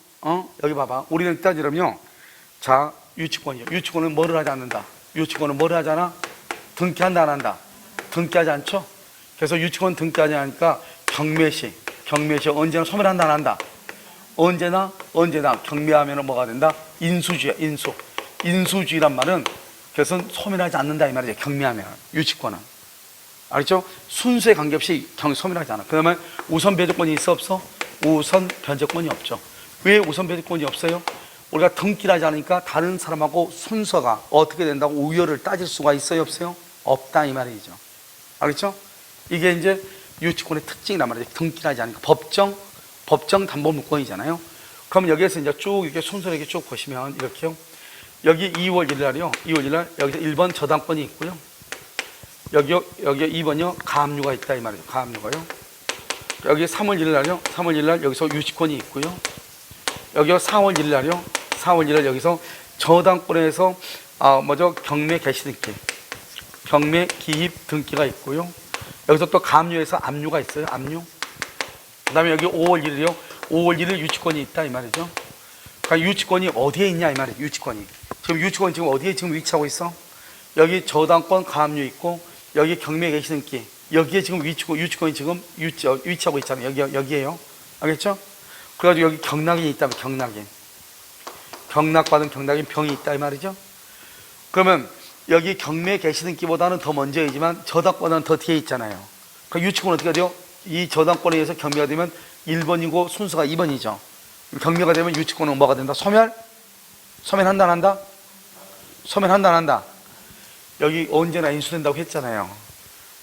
여기 봐봐. 우리는 일단 이러면 자, 유치권이요. 유치권은 뭐를 하지 않는다? 유치권은 뭐를 하잖아? 등기한다 안 한다? 등기하지 않죠? 그래서 유치권 등기하지 않으니까 경매시 언제나 소멸한다 안 한다? 언제나 경매하면 뭐가 된다? 인수주의야. 인수주의란 말은 그것은 소멸하지 않는다 이 말이죠. 경매하면 유치권은. 알겠죠? 순수에 관계없이 소멸하지 않아. 그다음에 우선 배제권이 있어 없어? 우선 변제권이 없죠. 왜 우선 배제권이 없어요? 우리가 등기를 하지 않으니까 다른 사람하고 순서가 어떻게 된다고 우열을 따질 수가 있어요 없어요? 없다 이 말이죠. 알겠죠? 이게 이제 유치권의 특징이란 말이죠. 등기를 하지 않으니까 법정 담보물권이잖아요. 그럼 여기에서 이제 쭉 이렇게 순서를 이렇게 쭉 보시면 이렇게요. 여기 2월 1일 날이요. 2월 1일 날 여기서 1번 저당권이 있고요. 여기요 2번이요. 가압류가 있다 이 말이죠. 가압류가요. 여기 3월 1일 날이요. 3월 1일 날 여기서 유치권이 있고요. 여기요 4월 1일 날이요. 4월 1일 날 여기서 저당권에서 경매 개시 등기, 경매 기입 등기가 있고요. 여기서 또 가압류에서 압류가 있어요. 압류. 그 다음에 여기 5월 1일이요. 5월 1일 유치권이 있다 이 말이죠. 그러니까 유치권이 어디에 있냐 이 말이에요. 유치권이. 지금 유치권이 지금 어디에 지금 위치하고 있어? 여기 저당권 가압류 있고 여기 경매 개시 등기. 여기에 지금 유치권이 지금 위치하고 있잖아요. 여기에요. 알겠죠? 그래가지고 여기 경락인이 있다면 경락인. 경락받은 경락인 병이 있다 이 말이죠. 그러면 여기 경매 개시 등기보다는 더 먼저이지만 저당권은 더 뒤에 있잖아요. 그러니까 유치권은 어떻게 돼요? 이 저당권에 의해서 경매가 되면 1번이고 순서가 2번이죠. 경매가 되면 유치권은 뭐가 된다? 소멸한다 안 한다? 소멸한다 안 한다? 여기 언제나 인수된다고 했잖아요.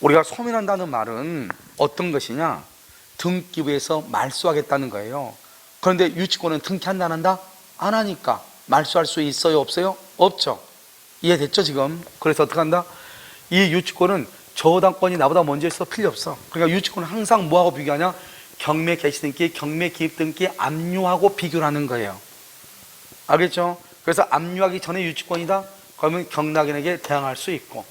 우리가 소멸한다는 말은 어떤 것이냐? 등기부에서 말소하겠다는 거예요. 그런데 유치권은 등기한다 안 한다? 안 하니까 말소할 수 있어요 없어요? 없죠. 이해됐죠 지금? 그래서 어떻게 한다? 이 유치권은 저당권이 나보다 먼저 있어 필요 없어. 그러니까 유치권은 항상 뭐하고 비교하냐? 경매 개시 등기, 경매 기입 등기 압류하고 비교를 하는 거예요. 알겠죠? 그래서 압류하기 전에 유치권이다? 그러면 경락인에게 대항할 수 있고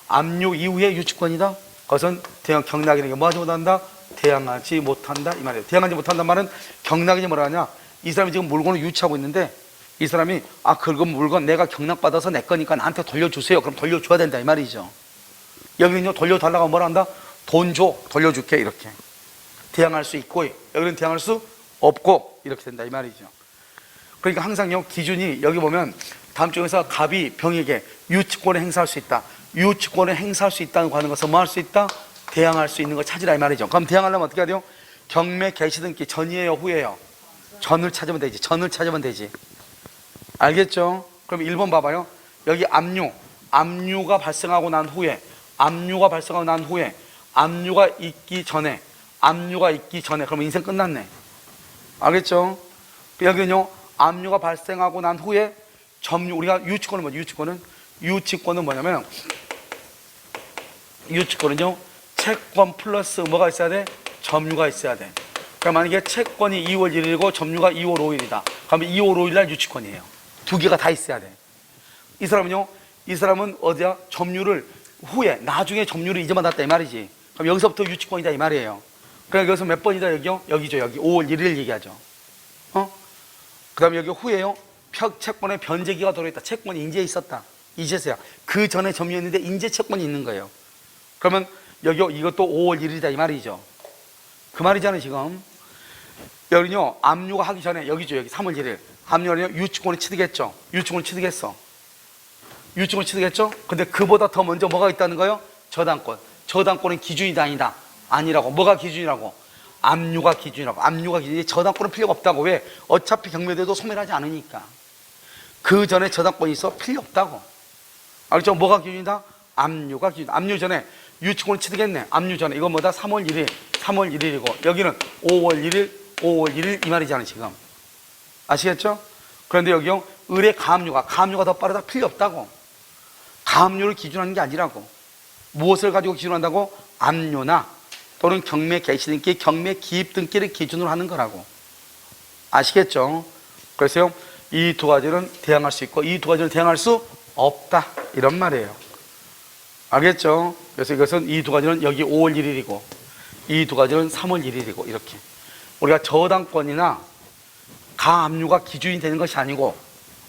압류 이후에 유치권이다? 그것은 경락인에게 뭐 하지 못한다? 대항하지 못한다 이 말이에요. 대항하지 못한다는 말은 경락이지 뭐라 하냐, 이 사람이 지금 물건을 유치하고 있는데 이 사람이 그 물건 내가 경락받아서 내 거니까 나한테 돌려주세요. 그럼 돌려줘야 된다 이 말이죠. 여기는요, 돌려달라고 하면 뭐라 한다? 돈 줘, 돌려줄게 이렇게. 대항할 수 있고 여기는 대항할 수 없고 이렇게 된다 이 말이죠. 그러니까 항상요, 기준이 여기 보면 다음 쪽에서 갑이 병에게 유치권을 행사할 수 있다. 유치권을 행사할 수 있다고 하는 것은 뭐 할 수 있다? 대항할 수 있는 걸 찾으라 이 말이죠. 그럼 대항하려면 어떻게 해야 돼요? 경매 개시등기 전이에요 후예요? 전을 찾으면 되지. 전을 찾으면 되지. 알겠죠? 그럼 1번 봐봐요. 여기 압류가 발생하고 난 후에, 압류가 발생하고 난 후에, 압류가 있기 전에 그럼 인생 끝났네. 알겠죠? 여기는요, 압류가 발생하고 난 후에 점유, 우리가 유치권은 뭐지? 유치권은 뭐냐면, 유치권은요, 채권 플러스 뭐가 있어야 돼? 점유가 있어야 돼. 그러니까 만약에 채권이 2월 1일이고 점유가 2월 5일이다. 그러면 2월 5일 날 유치권이에요. 두 개가 다 있어야 돼. 이 사람은 어디야? 점유를 후에, 나중에 점유를 이제 받았다 이 말이지. 그럼 여기서부터 유치권이다 이 말이에요. 그러니까 여기서 몇 번이다 여기요? 여기죠. 여기 5월 1일 얘기하죠. 그 다음에 여기 후에요, 채권에 변제기가 들어있다. 채권이 인제 있었다. 이제서야. 그 전에 점유했는데 인제 채권이 있는 거예요. 그러면 여기 이것도 5월 1일이다 이 말이죠. 그 말이잖아요 지금. 여기는요, 압류가 하기 전에 여기죠. 여기 3월 1일 압류하면 유치권이 취득했죠. 유치권이 취득했어. 근데 그보다 더 먼저 뭐가 있다는 거예요? 저당권은 기준이다 아니다? 아니라고. 뭐가 기준이라고? 압류가 기준이라고. 압류가 기준이. 저당권은 필요가 없다고. 왜? 어차피 경매돼도 소멸하지 않으니까. 그 전에 저당권이 있어 필요 없다고. 알겠죠? 뭐가 기준이다? 압류가 기준. 압류 전에 유치권을 취득했네. 압류 전에 이건 뭐다? 3월 1일이고 여기는 5월 1일 이 말이잖아요 지금. 아시겠죠? 그런데 여기요, 을의 가압류가 더 빠르다? 필요 없다고. 가압류를 기준하는 게 아니라고. 무엇을 가지고 기준한다고? 압류나 또는 경매 개시등기, 경매 기입 등기를 기준으로 하는 거라고. 아시겠죠? 그래서요, 이 두 가지는 대항할 수 있고 이 두 가지는 대항할 수 없다 이런 말이에요. 알겠죠? 그래서 이것은 이 두 가지는 여기 5월 1일이고 이 두 가지는 3월 1일이고 이렇게. 우리가 저당권이나 가압류가 기준이 되는 것이 아니고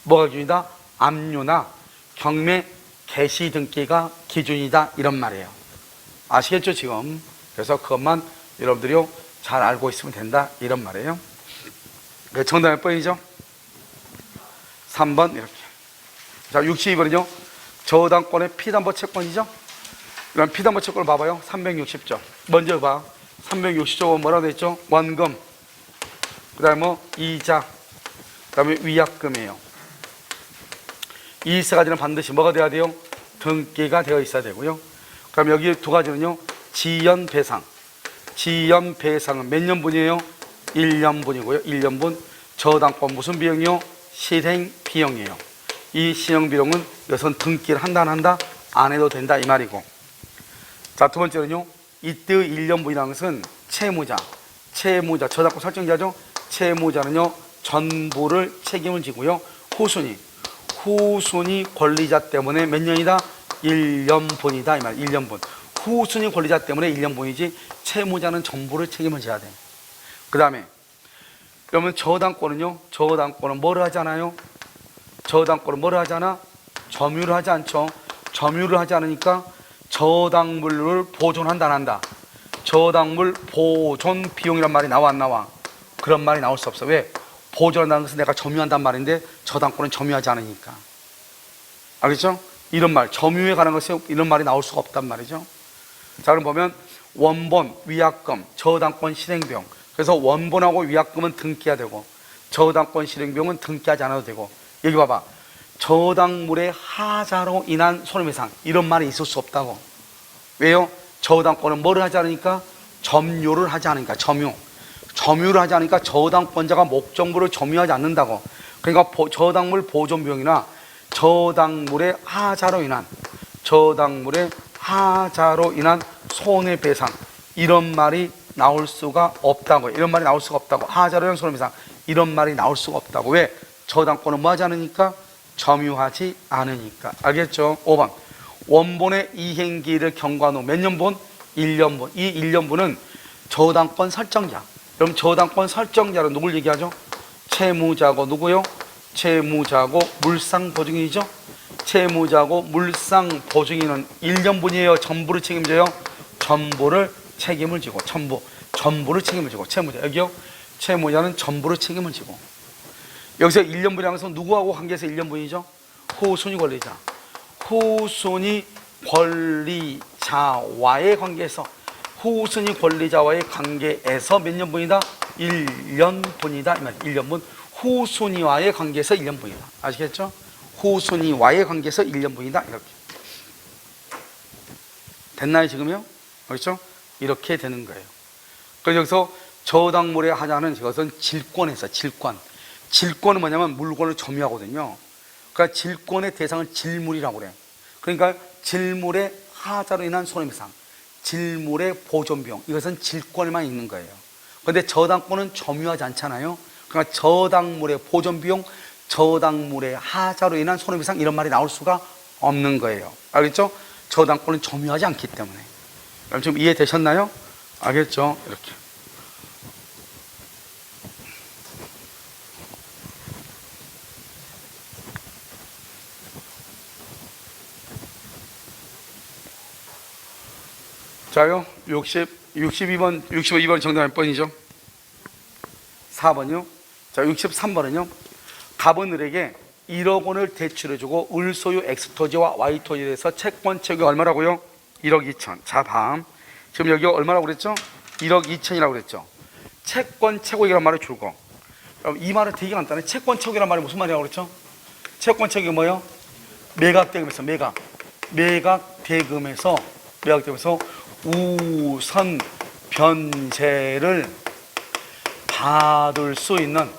뭐가 기준이다? 압류나 경매 개시 등기가 기준이다 이런 말이에요. 아시겠죠 지금? 그래서 그것만 여러분들이 잘 알고 있으면 된다 이런 말이에요. 정답 몇 번이죠? 3번 이렇게. 자, 62번은요 저당권의 피담보 채권이죠. 그럼 피담보 채권을 봐봐요. 360조 먼저 봐. 360조 뭐라고 되어 있죠? 원금, 그 다음에 뭐 이자, 그 다음에 위약금이에요. 이 세 가지는 반드시 뭐가 돼야 돼요? 등기가 되어 있어야 되고요. 그럼 여기 두 가지는요, 지연배상. 지연배상은 몇 년분이에요? 1년분이고요. 1년분. 저당권 무슨 비용이요? 실행비용이에요. 이 실행비용은 이것은 등기를 한다 안 한다? 안 해도 된다 이 말이고. 자, 두 번째는요, 이때의 1년분이라는 것은 채무자, 저당권 설정자죠. 채무자는요 전부를 책임을 지고요. 후순위 권리자 때문에 몇 년이다? 1년분이다 이 말. 1년분. 후순위 권리자 때문에 1년분이지 채무자는 전부를 책임을 져야 돼. 그 다음에 그러면 저당권은요, 저당권은 뭐를 하잖아요? 저당권은 뭐를 하잖아? 점유를 하지 않죠. 점유를 하지 않으니까 저당물을 보존한다 안 한다? 저당물 보존 비용이란 말이 나와 안 나와? 그런 말이 나올 수 없어. 왜? 보존한다는 것은 내가 점유한단 말인데 저당권은 점유하지 않으니까. 알겠죠? 이런 말, 점유에 관한 것이 이런 말이 나올 수가 없단 말이죠. 자, 그럼 보면 원본, 위약금, 저당권 실행비용. 그래서 원본하고 위약금은 등기해야 되고 저당권 실행비용은 등기하지 않아도 되고. 여기 봐봐. 저당물의 하자로 인한 손해배상 이런 말이 있을 수 없다고. 왜요? 저당권은 뭐를 하지 않으니까? 점유를 하지 않으니까. 점유를 하지 않으니까 저당권자가 목적물을 점유하지 않는다고. 그러니까 저당물 보존비용이나 저당물의 하자로 인한 손해배상 이런 말이 나올 수가 없다고. 이런 말이 나올 수가 없다고. 하자로 인한 손해배상 이런 말이 나올 수가 없다고. 왜? 저당권은 뭐 하지 않으니까? 점유하지 않으니까. 알겠죠? 5번. 원본의 이행기를 경과한 후 몇 년분? 1년분. 이 1년분은 저당권 설정자. 그럼 저당권 설정자로 누굴 얘기하죠? 채무자고 누구요? 채무자고 물상보증인이죠. 채무자고 물상보증인은 1년분이에요. 전부를 책임져요. 전부를 책임을 지고 전부를 책임을 지고 채무자 여기요. 채무자는 전부를 책임을 지고 여기서 1년분이라는 것은 누구하고 관계해서 1년분이죠? 후순위 권리자. 후순위 권리자와의 관계에서 후순위 권리자와의 관계에서 몇 년분이다? 1년분이다. 이 말이야. 1년분. 후순위와의 관계에서 1년분이다. 아시겠죠? 후순위와의 관계에서 1년분이다. 이렇게. 됐나요, 지금요? 그렇죠? 이렇게 되는 거예요. 그래서 여기서 저당물의 하자는 이것은 질권에서 질권. 질권은 뭐냐면 물건을 점유하거든요. 그러니까 질권의 대상은 질물이라고 그래요. 그러니까 질물의 하자로 인한 손해배상, 질물의 보존비용, 이것은 질권에만 있는 거예요. 그런데 저당권은 점유하지 않잖아요. 그러니까 저당물의 보존비용, 저당물의 하자로 인한 손해배상 이런 말이 나올 수가 없는 거예요. 알겠죠? 저당권은 점유하지 않기 때문에. 그럼 좀 이해되셨나요? 알겠죠? 이렇게. 자요, 62번 정답 몇 번이죠? 4번이요. 자, 63번은요. 갑은 을에게 1억 원을 대출해주고 을 소유 X토지와 Y토지에 대해서 채권 채용이 얼마라고요? 1억 2천. 자, 밤. 지금 여기 얼마라고 그랬죠? 1억 2천이라고 그랬죠. 채권 채권이라는 말을 줄고. 이 말은 되게 간단해. 채권 채권이라는 말이 무슨 말이라고 그랬죠? 채권 채권이 뭐예요? 매각대금에서 매각대금에서 우선 변제를 받을 수 있는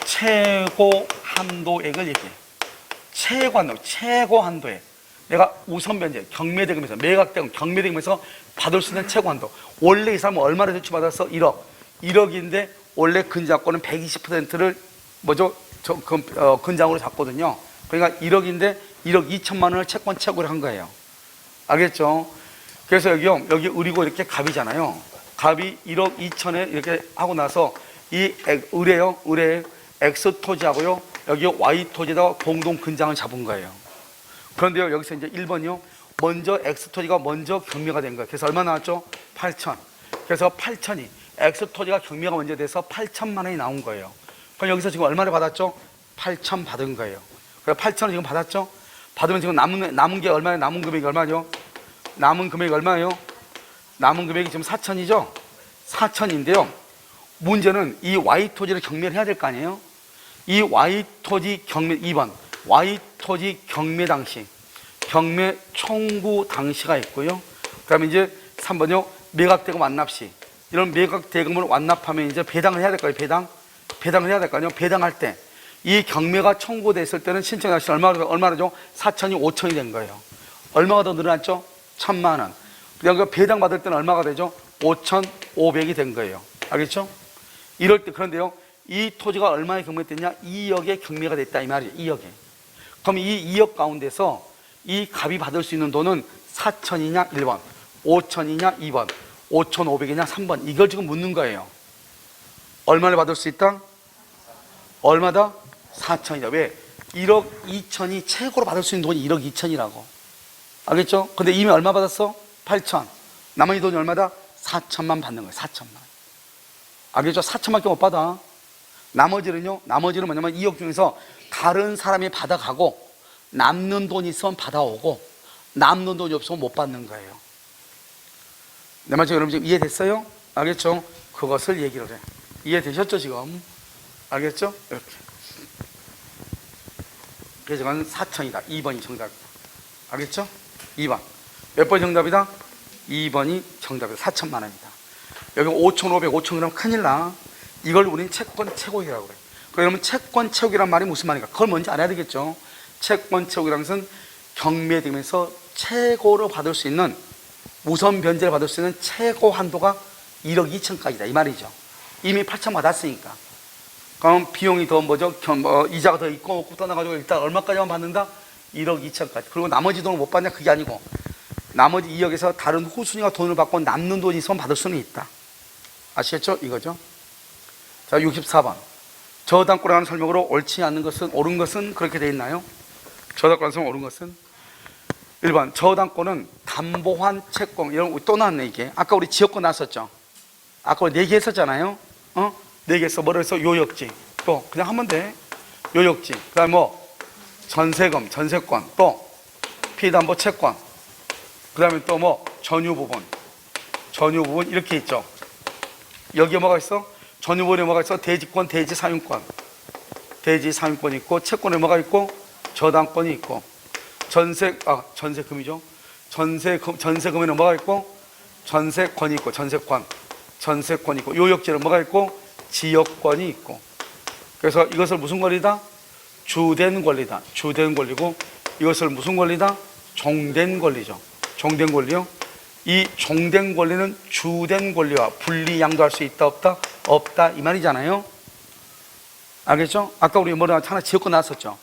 최고 한도액을 얘기해. 최고 한도액. 내가 우선 변제, 경매대금에서 매각대금, 경매대금에서 받을 수 있는 최고 한도. 원래 이 사람은 얼마를 대출받았어? 1억. 1억인데 원래 근저당권은 120%를 근저당으로 잡거든요. 그러니까 1억인데 1억 2천만 원을 채권 채고를 한 거예요. 알겠죠? 그래서 여기 을이고 이렇게 갑이잖아요. 갑이 1억 2천에 이렇게 하고 나서 이 을의 X토지하고요. 여기 Y토지에다가 공동 근장을 잡은 거예요. 그런데요, 여기서 이제 1번이요. 먼저 X토지가 먼저 경매가 된 거예요. 그래서 얼마 나왔죠? 8천. 그래서 8천이 X토지가 경매가 먼저 돼서 8천만 원이 나온 거예요. 그럼 여기서 지금 얼마를 받았죠? 8천 받은 거예요. 그래서 8천을 지금 받았죠? 받으면 지금 남은 게 얼마예요? 남은 금액이 얼마죠? 남은 금액이 얼마예요? 남은 금액이 지금 4천이죠? 4천인데요. 문제는 이 Y토지를 경매를 해야 될 거 아니에요? 이 Y토지 경매 2번 Y토지 경매 당시 경매 청구 당시가 있고요. 그 다음에 이제 3번요. 매각대금 완납시. 이런 매각대금을 완납하면 이제 배당을 해야 될 거예요. 배당을 해야 될 거 아니에요? 배당할 때 이 경매가 청구됐을 때는 신청 당시 얼마죠? 4천이 5천이 된 거예요. 얼마가 더 늘어났죠? 1,000만 원. 그다음에 배당 받을 때는 얼마가 되죠? 5,500이 된 거예요. 알겠죠? 이럴 때 그런데요. 이 토지가 얼마에 경매됐냐? 2억에 경매가 됐다 이 말이에요. 2억에. 그럼 이 2억 가운데서 이 갑이 받을 수 있는 돈은 4천이냐 1번, 5천이냐 2번, 5,500이냐 3번. 이걸 지금 묻는 거예요. 얼마를 받을 수 있다? 얼마다? 4천이다. 왜? 1억 2천이 최고로 받을 수 있는 돈이 1억 2천이라고. 알겠죠? 근데 이미 얼마 받았어? 8천. 나머지 돈이 얼마다? 4천만 받는 거예요. 4천만. 알겠죠? 4천만밖에 못 받아. 나머지는 뭐냐면 2억 중에서 다른 사람이 받아가고 남는 돈이 있으면 받아오고 남는 돈이 없으면 못 받는 거예요. 내 말 지금 여러분 지금 이해됐어요? 알겠죠? 그것을 얘기를 해. 이해되셨죠 지금? 알겠죠? 이렇게. 그래서 이건 4천이다. 2번이 정답이다. 알겠죠? 2번. 몇 번이 정답이다? 2번이 정답이다. 4천만 원이다. 여기 5,500, 5천 그러면 큰일 나. 이걸 우리는 채권 채고이라고 그래. 그러면 채권 채고이란 말이 무슨 말인가? 그걸 먼저 알아야 되겠죠. 채권 채고이라는 것은 경매되면서 최고로 받을 수 있는 우선 변제를 받을 수 있는 최고 한도가 1억 2천까지다 이 말이죠. 이미 8천 받았으니까. 그럼 비용이 더 이자가 더 있고 떠나가지고 일단 얼마까지만 받는다? 1억 2천까지. 그리고 나머지 돈을 못 받냐? 그게 아니고 나머지 2억에서 다른 후순위가 돈을 받고 남는 돈이 있으면 받을 수는 있다. 아시겠죠? 이거죠. 자, 64번. 저당권에 관한 설명으로 옳지 않는 것은, 옳은 것은 그렇게 돼 있나요? 저당권에 관한 옳은 것은 1번. 저당권은 담보한 채권, 이런 거 또 나왔네 이게. 아까 우리 지역권 나왔었죠. 아까 우리 4개 했었잖아요. 4개 했어. 뭐라 해서 요역지. 또 그냥 하면 돼. 요역지. 그 다음에 뭐 전세금, 전세권. 또 피담보 채권. 그 다음에 또 뭐 전유부분. 전유부분 이렇게 있죠. 여기에 뭐가 있어? 전유부분에 뭐가 있어? 대지권, 대지사용권. 대지사용권이 있고, 채권에 뭐가 있고, 저당권이 있고, 전세금이죠. 전세금에는 뭐가 있고, 전세권이 있고, 전세권이 있고, 요역지는 뭐가 있고, 지역권이 있고. 그래서 이것을 무슨 권리다? 주된 권리다. 주된 권리고, 이것을 무슨 권리다? 종된 권리죠. 종된 권리요. 이 종된 권리는 주된 권리와 분리 양도할 수 있다 없다? 없다 이 말이잖아요. 알겠죠? 아까 우리 뭐라 하나 지역권 나왔었죠.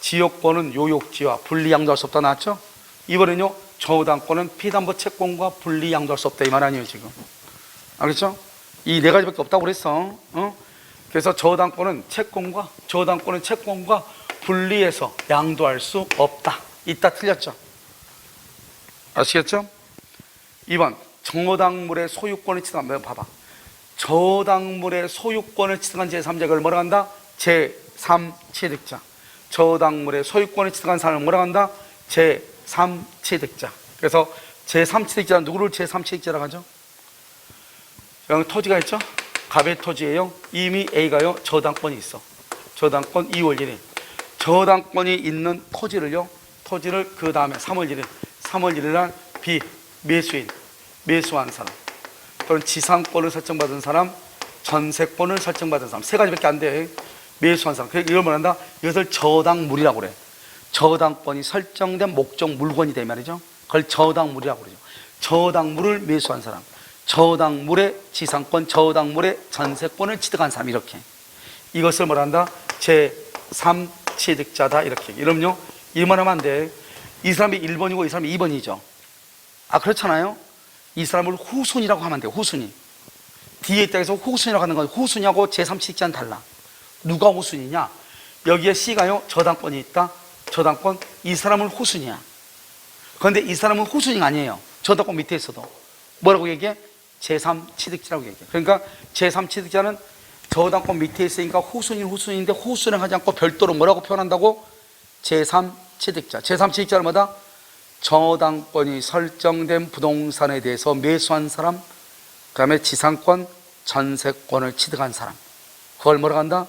지역권은 요역지와 분리 양도할 수 없다 나왔죠. 이번에는요, 저당권은 피담보 채권과 분리 양도할 수 없다 이 말 아니에요 지금. 알겠죠? 이 4가지밖에 없다고 그랬어. 그래서 저당권은 채권과 분리해서 양도할 수 없다. 이따 틀렸죠. 아시겠죠? 2번. 저당물의 소유권을 취득한, 봐봐. 저당물의 소유권을 취득한 제3자를 뭐라 한다? 제3취득자. 저당물의 소유권을 취득한 사람을 뭐라 한다? 제3취득자. 그래서 제3취득자는 누구를 제3취득자라고 하죠? 여기 토지가 있죠? 갑의 토지예요. 이미 A가요, 저당권이 있어. 저당권 2월 1일. 저당권이 있는 토지를 그 다음에 3월 1일 날 매수한 사람, 또는 지상권을 설정받은 사람, 전세권을 설정받은 사람, 3가지밖에 안 돼. 매수한 사람. 이걸 뭐란다? 이것을 저당물이라고 그래. 저당권이 설정된 목적 물건이다 이 말이죠. 그걸 저당물이라고 그러죠. 저당물을 매수한 사람, 저당물의 지상권, 저당물의 전세권을 취득한 사람, 이렇게. 이것을 뭐란다? 제3취득자다 이렇게. 이러면요, 이만 하면 안 돼. 이 사람이 1번이고 이 사람이 2번이죠. 그렇잖아요. 이 사람을 후순위라고 하면 돼요. 후순위. 뒤에 있다 해서 후순위라고 하는 건 후순위하고 제3취득자는 달라. 누가 후순위냐? 여기에 C가요, 저당권이 있다. 저당권, 이 사람은 후순위야. 그런데 이 사람은 후순위가 아니에요. 저당권 밑에 있어도. 뭐라고 얘기해? 제3취득자라고 얘기해. 그러니까 제3취득자는 저당권 밑에 있으니까 후순위인데 후순위를 하지 않고 별도로 뭐라고 표현한다고? 제3취득자. 제3취득자는 뭐다? 저당권이 설정된 부동산에 대해서 매수한 사람, 그 다음에 지상권, 전세권을 취득한 사람. 그걸 뭐라고 한다?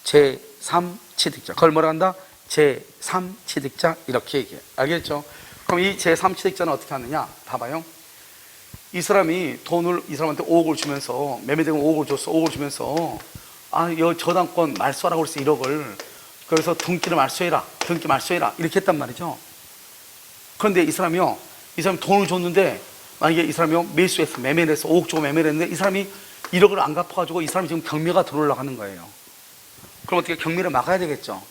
제3취득자. 그걸 뭐라고 한다? 제3취득자. 이렇게 얘기해. 알겠죠? 그럼 이 제3취득자는 어떻게 하느냐? 봐봐요. 이 사람이 돈을 이 사람한테 5억을 주면서, 매매대금 5억을 줬어. 5억을 주면서, 여 저당권 말소하라고 그랬어. 1억을. 그래서 등기를 말소해라. 등기 말소해라. 이렇게 했단 말이죠. 그런데 이 사람이 돈을 줬는데, 만약에 이 사람이 매수했어. 매매를 했어. 5억 주고 매매를 했는데, 이 사람이 1억을 안 갚아가지고 이 사람이 지금 경매가 들어오려고 하는 거예요. 그럼 어떻게 경매를 막아야 되겠죠?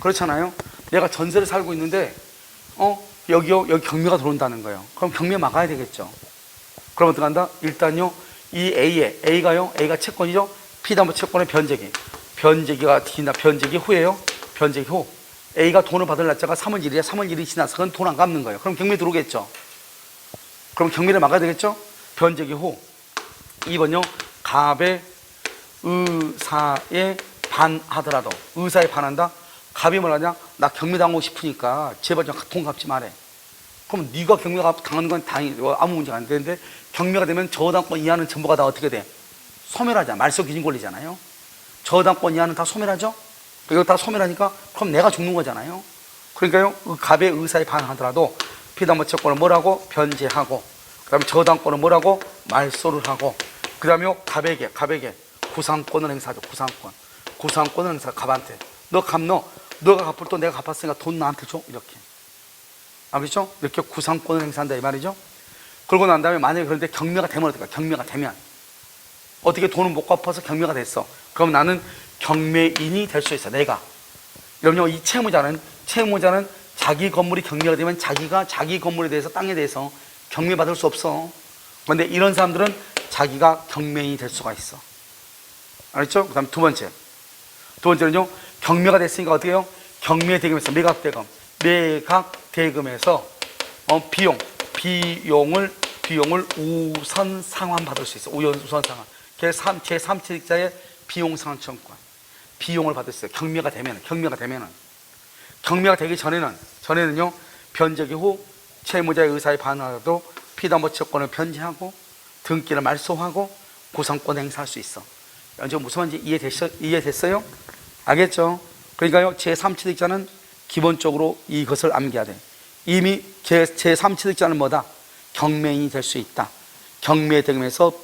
그렇잖아요. 내가 전세를 살고 있는데, 여기 경매가 들어온다는 거예요. 그럼 경매 막아야 되겠죠. 그럼 어떻게 한다? 일단요, 이 A가 채권이죠? 피담보 채권의 변제기가 뒤진다. 변제기 후에요. 변제기 후. A가 돈을 받을 날짜가 3월 1일이야. 3월 1일이 지나서 그건 돈 안 갚는 거예요. 그럼 경매 들어오겠죠. 그럼 경매를 막아야 되겠죠? 변제기 후. 2번요. 갑의 의사에 반하더라도, 의사에 반한다? 갑이 뭐라냐? 나 경매 당하고 싶으니까 제발 좀 돈 갚지 말해. 그럼 네가 경매가 당하는 건 다행히 아무 문제가 안 되는데, 경매가 되면 저당권 이하는 전부가 다 어떻게 돼? 소멸하잖아. 말소 기준 권리잖아요. 저당권 이하는 다 소멸하죠? 이거 다 소멸하니까 그럼 내가 죽는 거잖아요. 그러니까요, 갑의 의사에 반하더라도 피담보 채권을 뭐라고? 변제하고, 그 다음에 저당권을 뭐라고? 말소를 하고, 그 다음에 갑에게 구상권을 행사하죠. 구상권을 행사. 갑한테 너가 갚을 돈 내가 갚았으니까 돈 나한테 줘. 이렇게. 알겠죠? 이렇게 구상권을 행사한다 이 말이죠. 그러고 난 다음에 만약에 그런데 경매가 되면 어떨까? 경매가 되면 어떻게 돈을 못 갚아서 경매가 됐어. 그럼 나는 경매인이 될 수 있어. 내가. 여러분요, 이 채무자는 자기 건물이 경매가 되면 자기가 자기 건물에 대해서 땅에 대해서 경매받을 수 없어. 그런데 이런 사람들은 자기가 경매인이 될 수가 있어. 알겠죠? 그 다음 두 번째는요, 경매가 됐으니까 어떻게 해요? 경매대금에서 매각대금에서 비용을 우선 상환받을 수 있어. 우선 상환. 제3채택자의 비용 상환 청구권. 비용을 받을 수 있어요. 경매가 되면은. 경매가 되기 전에는요, 변제기 후 채무자의 의사에 반하여도 피담보 채권을 변제하고 등기를 말소하고 구상권 행사할 수 있어. 이제 무슨 말인지 이해됐어요? 알겠죠? 그러니까요, 제3취득자는 기본적으로 이것을 암기해야 돼. 이미 제3취득자는 뭐다? 경매인이 될 수 있다. 경매대금에서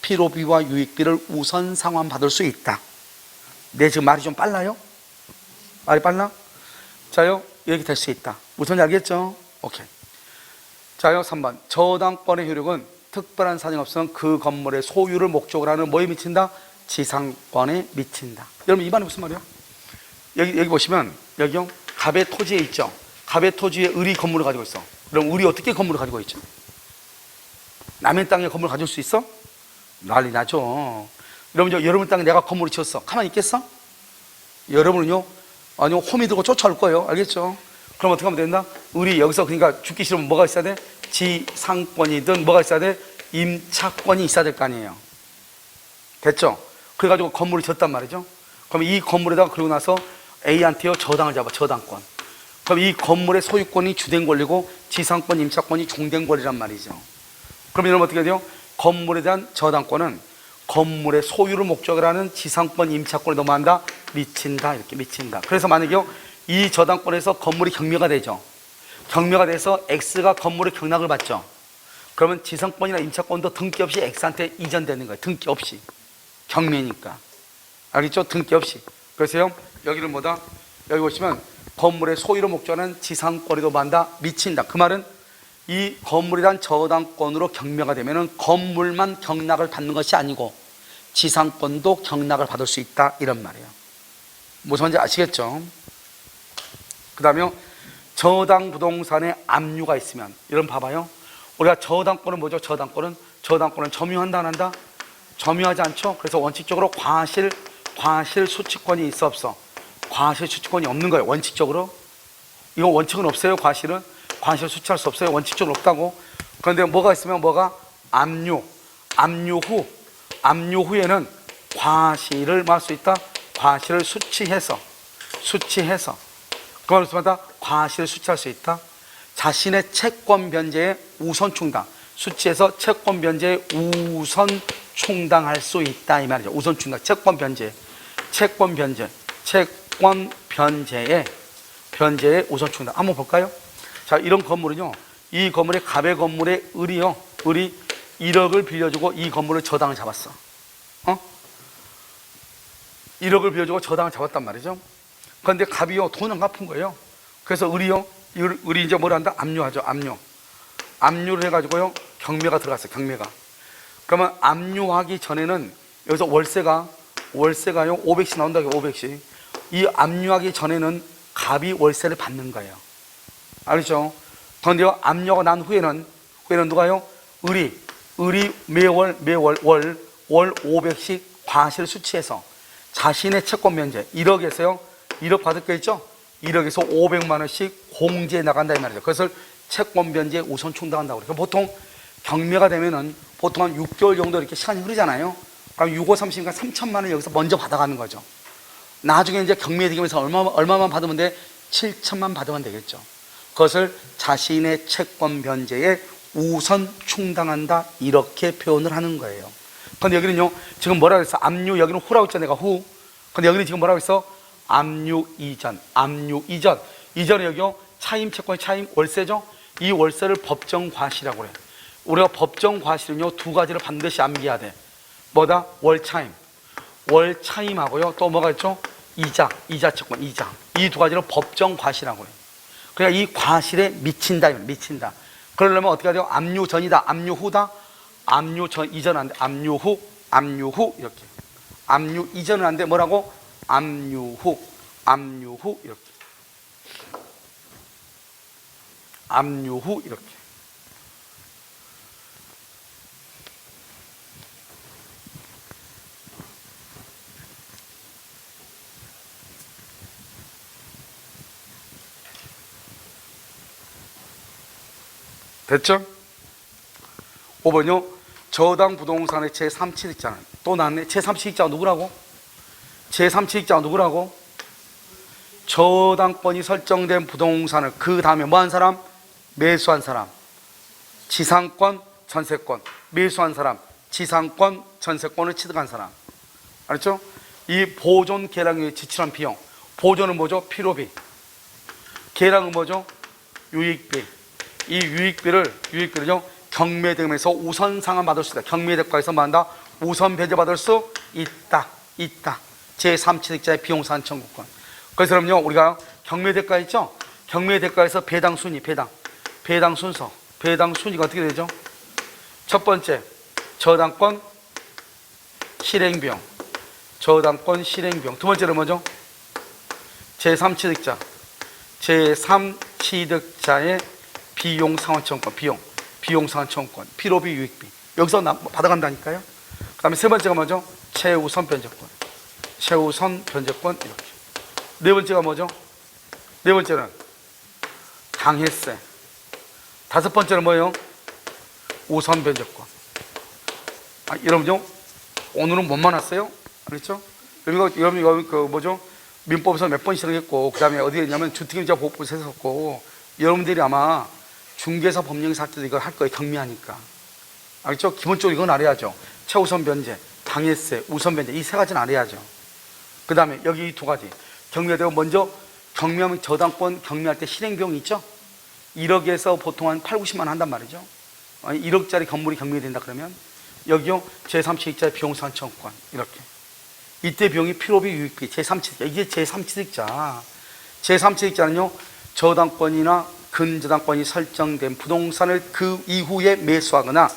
필요비와 유익비를 우선 상환받을 수 있다. 내 지금 말이 좀 빨라요? 말이 빨라? 자요, 이렇게 될 수 있다. 무슨 말인지 알겠죠? 오케이. 자요, 3번. 저당권의 효력은 특별한 사정이 없으면 그 건물의 소유를 목적으로 하는 뭐에 미친다? 지상권에 미친다. 여러분, 이 말이 무슨 말이에요? 여기 보시면, 여기요, 갑의 토지에 있죠? 갑의 토지에 을이 건물을 가지고 있어. 그럼 을이 어떻게 건물을 가지고 있죠? 남의 땅에 건물을 가질 수 있어? 난리 나죠. 여러분 땅에 내가 건물을 지었어. 가만히 있겠어? 여러분은요, 아니요, 호미 들고 쫓아올 거예요. 알겠죠? 그럼 어떻게 하면 된다? 을이 여기서 그러니까 죽기 싫으면 뭐가 있어야 돼? 지상권이든 뭐가 있어야 돼? 임차권이 있어야 될 거 아니에요. 됐죠? 그래가지고 건물을 지었단 말이죠. 그럼 이 건물에다가 그러고 나서 A한테요, 저당을 잡아, 저당권. 그럼 이 건물의 소유권이 주된 권리고 지상권, 임차권이 종된 권리란 말이죠. 그럼 여러분 어떻게 돼요? 건물에 대한 저당권은 건물의 소유를 목적으로 하는 지상권, 임차권에 넘어간다? 미친다. 이렇게 미친다. 그래서 만약에요, 이 저당권에서 건물이 경매가 되죠. 경매가 돼서 X가 건물의 경락을 받죠. 그러면 지상권이나 임차권도 등기 없이 X한테 이전되는 거예요. 등기 없이. 경매니까. 알겠죠? 등기 없이. 그래서요, 여기는 뭐다? 여기 보시면 건물의 소유를 목적하는 지상권에도 만다? 미친다. 그 말은 이 건물에 대한 저당권으로 경매가 되면은 건물만 경락을 받는 것이 아니고 지상권도 경락을 받을 수 있다. 이런 말이에요. 무슨 말인지 아시겠죠? 그 다음에 저당 부동산에 압류가 있으면, 여러분 봐봐요. 우리가 저당권은 뭐죠? 저당권은 점유한다, 안 한다? 점유하지 않죠? 그래서 원칙적으로 과실 수취권이 있어, 없어? 과실 수취권이 없는 거예요, 원칙적으로. 이거 원칙은 없어요, 과실 수취할 수 없어요, 원칙적으로 없다고. 그런데 뭐가 있으면 뭐가? 압류 후에는 과실을 뭐 할 수 있다? 과실을 수취해서 그걸 말다 과실을 수취할 수 있다. 자신의 채권 변제에 우선 충당, 수취해서 채권 변제에 우선 충당할 수 있다, 이 말이죠. 우선 충당, 채권 변제에 우선 충당. 한번 볼까요? 자, 이런 건물은요, 이 건물의 갑의 건물의 을이 1억을 빌려주고 이 건물을 저당을 잡았어. 1억을 빌려주고 저당을 잡았단 말이죠. 그런데 갑이요, 돈은 갚은 거예요. 그래서 을이 이제 뭘 한다? 압류하죠, 압류를 해가지고요, 경매가 들어갔어요, 경매가. 그러면 압류하기 전에는 여기서 월세가요, 500씩 나온다고요, 500씩. 이 압류하기 전에는 갑이 월세를 받는 거예요. 알겠죠? 그런데요, 압류가 난 후에는 누가요? 을이 매월 500씩 과실 수취해서 자신의 채권 면제 1억에서요, 1억 받을 거 있죠? 1억에서 500만 원씩 공제해 나간다, 이 말이죠. 그것을 채권 변제에 우선 충당한다고 그래요. 보통 경매가 되면은 보통 한 6개월 정도 이렇게 시간이 흐르잖아요. 그럼 6, 5, 30이니까 3천만 원 여기서 먼저 받아가는 거죠. 나중에 이제 경매되면서 얼마만 받으면 돼? 7천만 받으면 되겠죠. 그것을 자신의 채권 변제에 우선 충당한다, 이렇게 표현을 하는 거예요. 근데 여기는요, 지금 뭐라고 했어? 압류, 여기는 후라고 했잖아, 내가 후. 근데 여기는 지금 뭐라고 했어? 압류 이전. 이전에 여기요, 차임 채권의 차임, 월세죠? 이 월세를 법정 과실이라고 그래. 우리가 법정 과실은요, 두 가지를 반드시 암기해야 돼. 뭐다? 월차임하고요, 또 뭐가 있죠? 이자 채권, 이자. 이 두 가지를 법정 과실이라고 그래. 그러니까 이 과실에 미친다. 그러려면 어떻게 해야 돼요? 압류 전이다, 압류 후다? 압류 전, 이전 안 돼. 압류 후, 이렇게. 압류 이전은 안 돼. 뭐라고? 압류 후, 이렇게. 압류 후 이렇게. 됐죠? 5번요. 저당 부동산의 제3취득자는 또 나왔네. 제3취득자가 누구라고? 제3취득자가 누구라고? 저당권이 설정된 부동산을 그 다음에 뭐 한 사람? 매수한 사람. 지상권, 전세권. 매수한 사람, 지상권, 전세권을 취득한 사람. 알았죠? 이 보존 계량에 지출한 비용. 보존은 뭐죠? 필요비. 계량은 뭐죠? 유익비. 이 유익비를요 경매대금에서 우선 상환받을 수 있다. 경매대가에서 뭐 한다? 우선 배제받을 수 있다. 제3취득자의 비용산 청구권. 그래서 그럼요 우리가 경매대가 있죠? 경매대가에서 배당 순위, 배당 순서, 배당 순위가 어떻게 되죠? 첫 번째 저당권 실행비용, 저당권 실행비용. 두 번째는 뭐죠? 제3취득자, 제3취득자의 비용상환청구권, 비용상환청구권, 필요비, 유익비. 여기서 받아간다니까요. 그 다음에 세 번째가 뭐죠? 최우선 변제권, 최우선 변제권 이렇게. 네 번째가 뭐죠? 네 번째는 당해세. 다섯 번째는 뭐예요? 우선 변제권. 여러분요 오늘은 못 만났어요? 그렇죠? 여러분 이거 그 뭐죠? 민법에서 몇 번 실행했고, 그 다음에 어디에 있냐면 주택임자 보호법에서 했었고, 여러분들이 아마 중개사 법령에서 할 때도 이걸 할 거예요. 경미하니까. 알겠죠? 기본적으로 이건 알아야죠. 최우선 변제, 당해세, 우선 변제 이 세 가지는 알아야죠. 그 다음에 여기 이 두 가지. 경매되고 먼저 경매하면 저당권 경매할 때 실행비용이 있죠? 1억에서 보통 한 8, 90만 원 한단 말이죠. 1억짜리 건물이 경매된다 그러면 여기요 제3취득자의 비용상환청구권 이렇게. 이때 비용이 필요비, 유익비, 제3취득자. 이게 제3취득자. 제3취득자는요 저당권이나 근저당권이 설정된 부동산을 그 이후에 매수하거나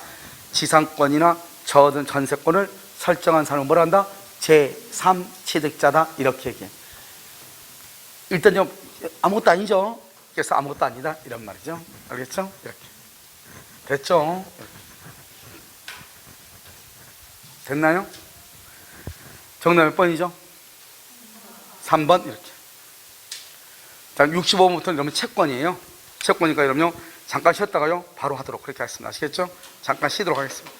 지상권이나 전세권을 설정한 사람을 뭐라 한다? 제3취득자다 이렇게 얘기해. 일단요 아무것도 아니죠. 그래서 아무것도 아니다 이런 말이죠. 알겠죠? 이렇게. 됐죠? 이렇게. 됐나요? 정답 몇 번이죠? 3번 이렇게. 자, 65번부터는 그러면 채권이에요. 채권이니까 여러분요 잠깐 쉬었다가요 바로 하도록 그렇게 하겠습니다. 아시겠죠? 잠깐 쉬도록 하겠습니다.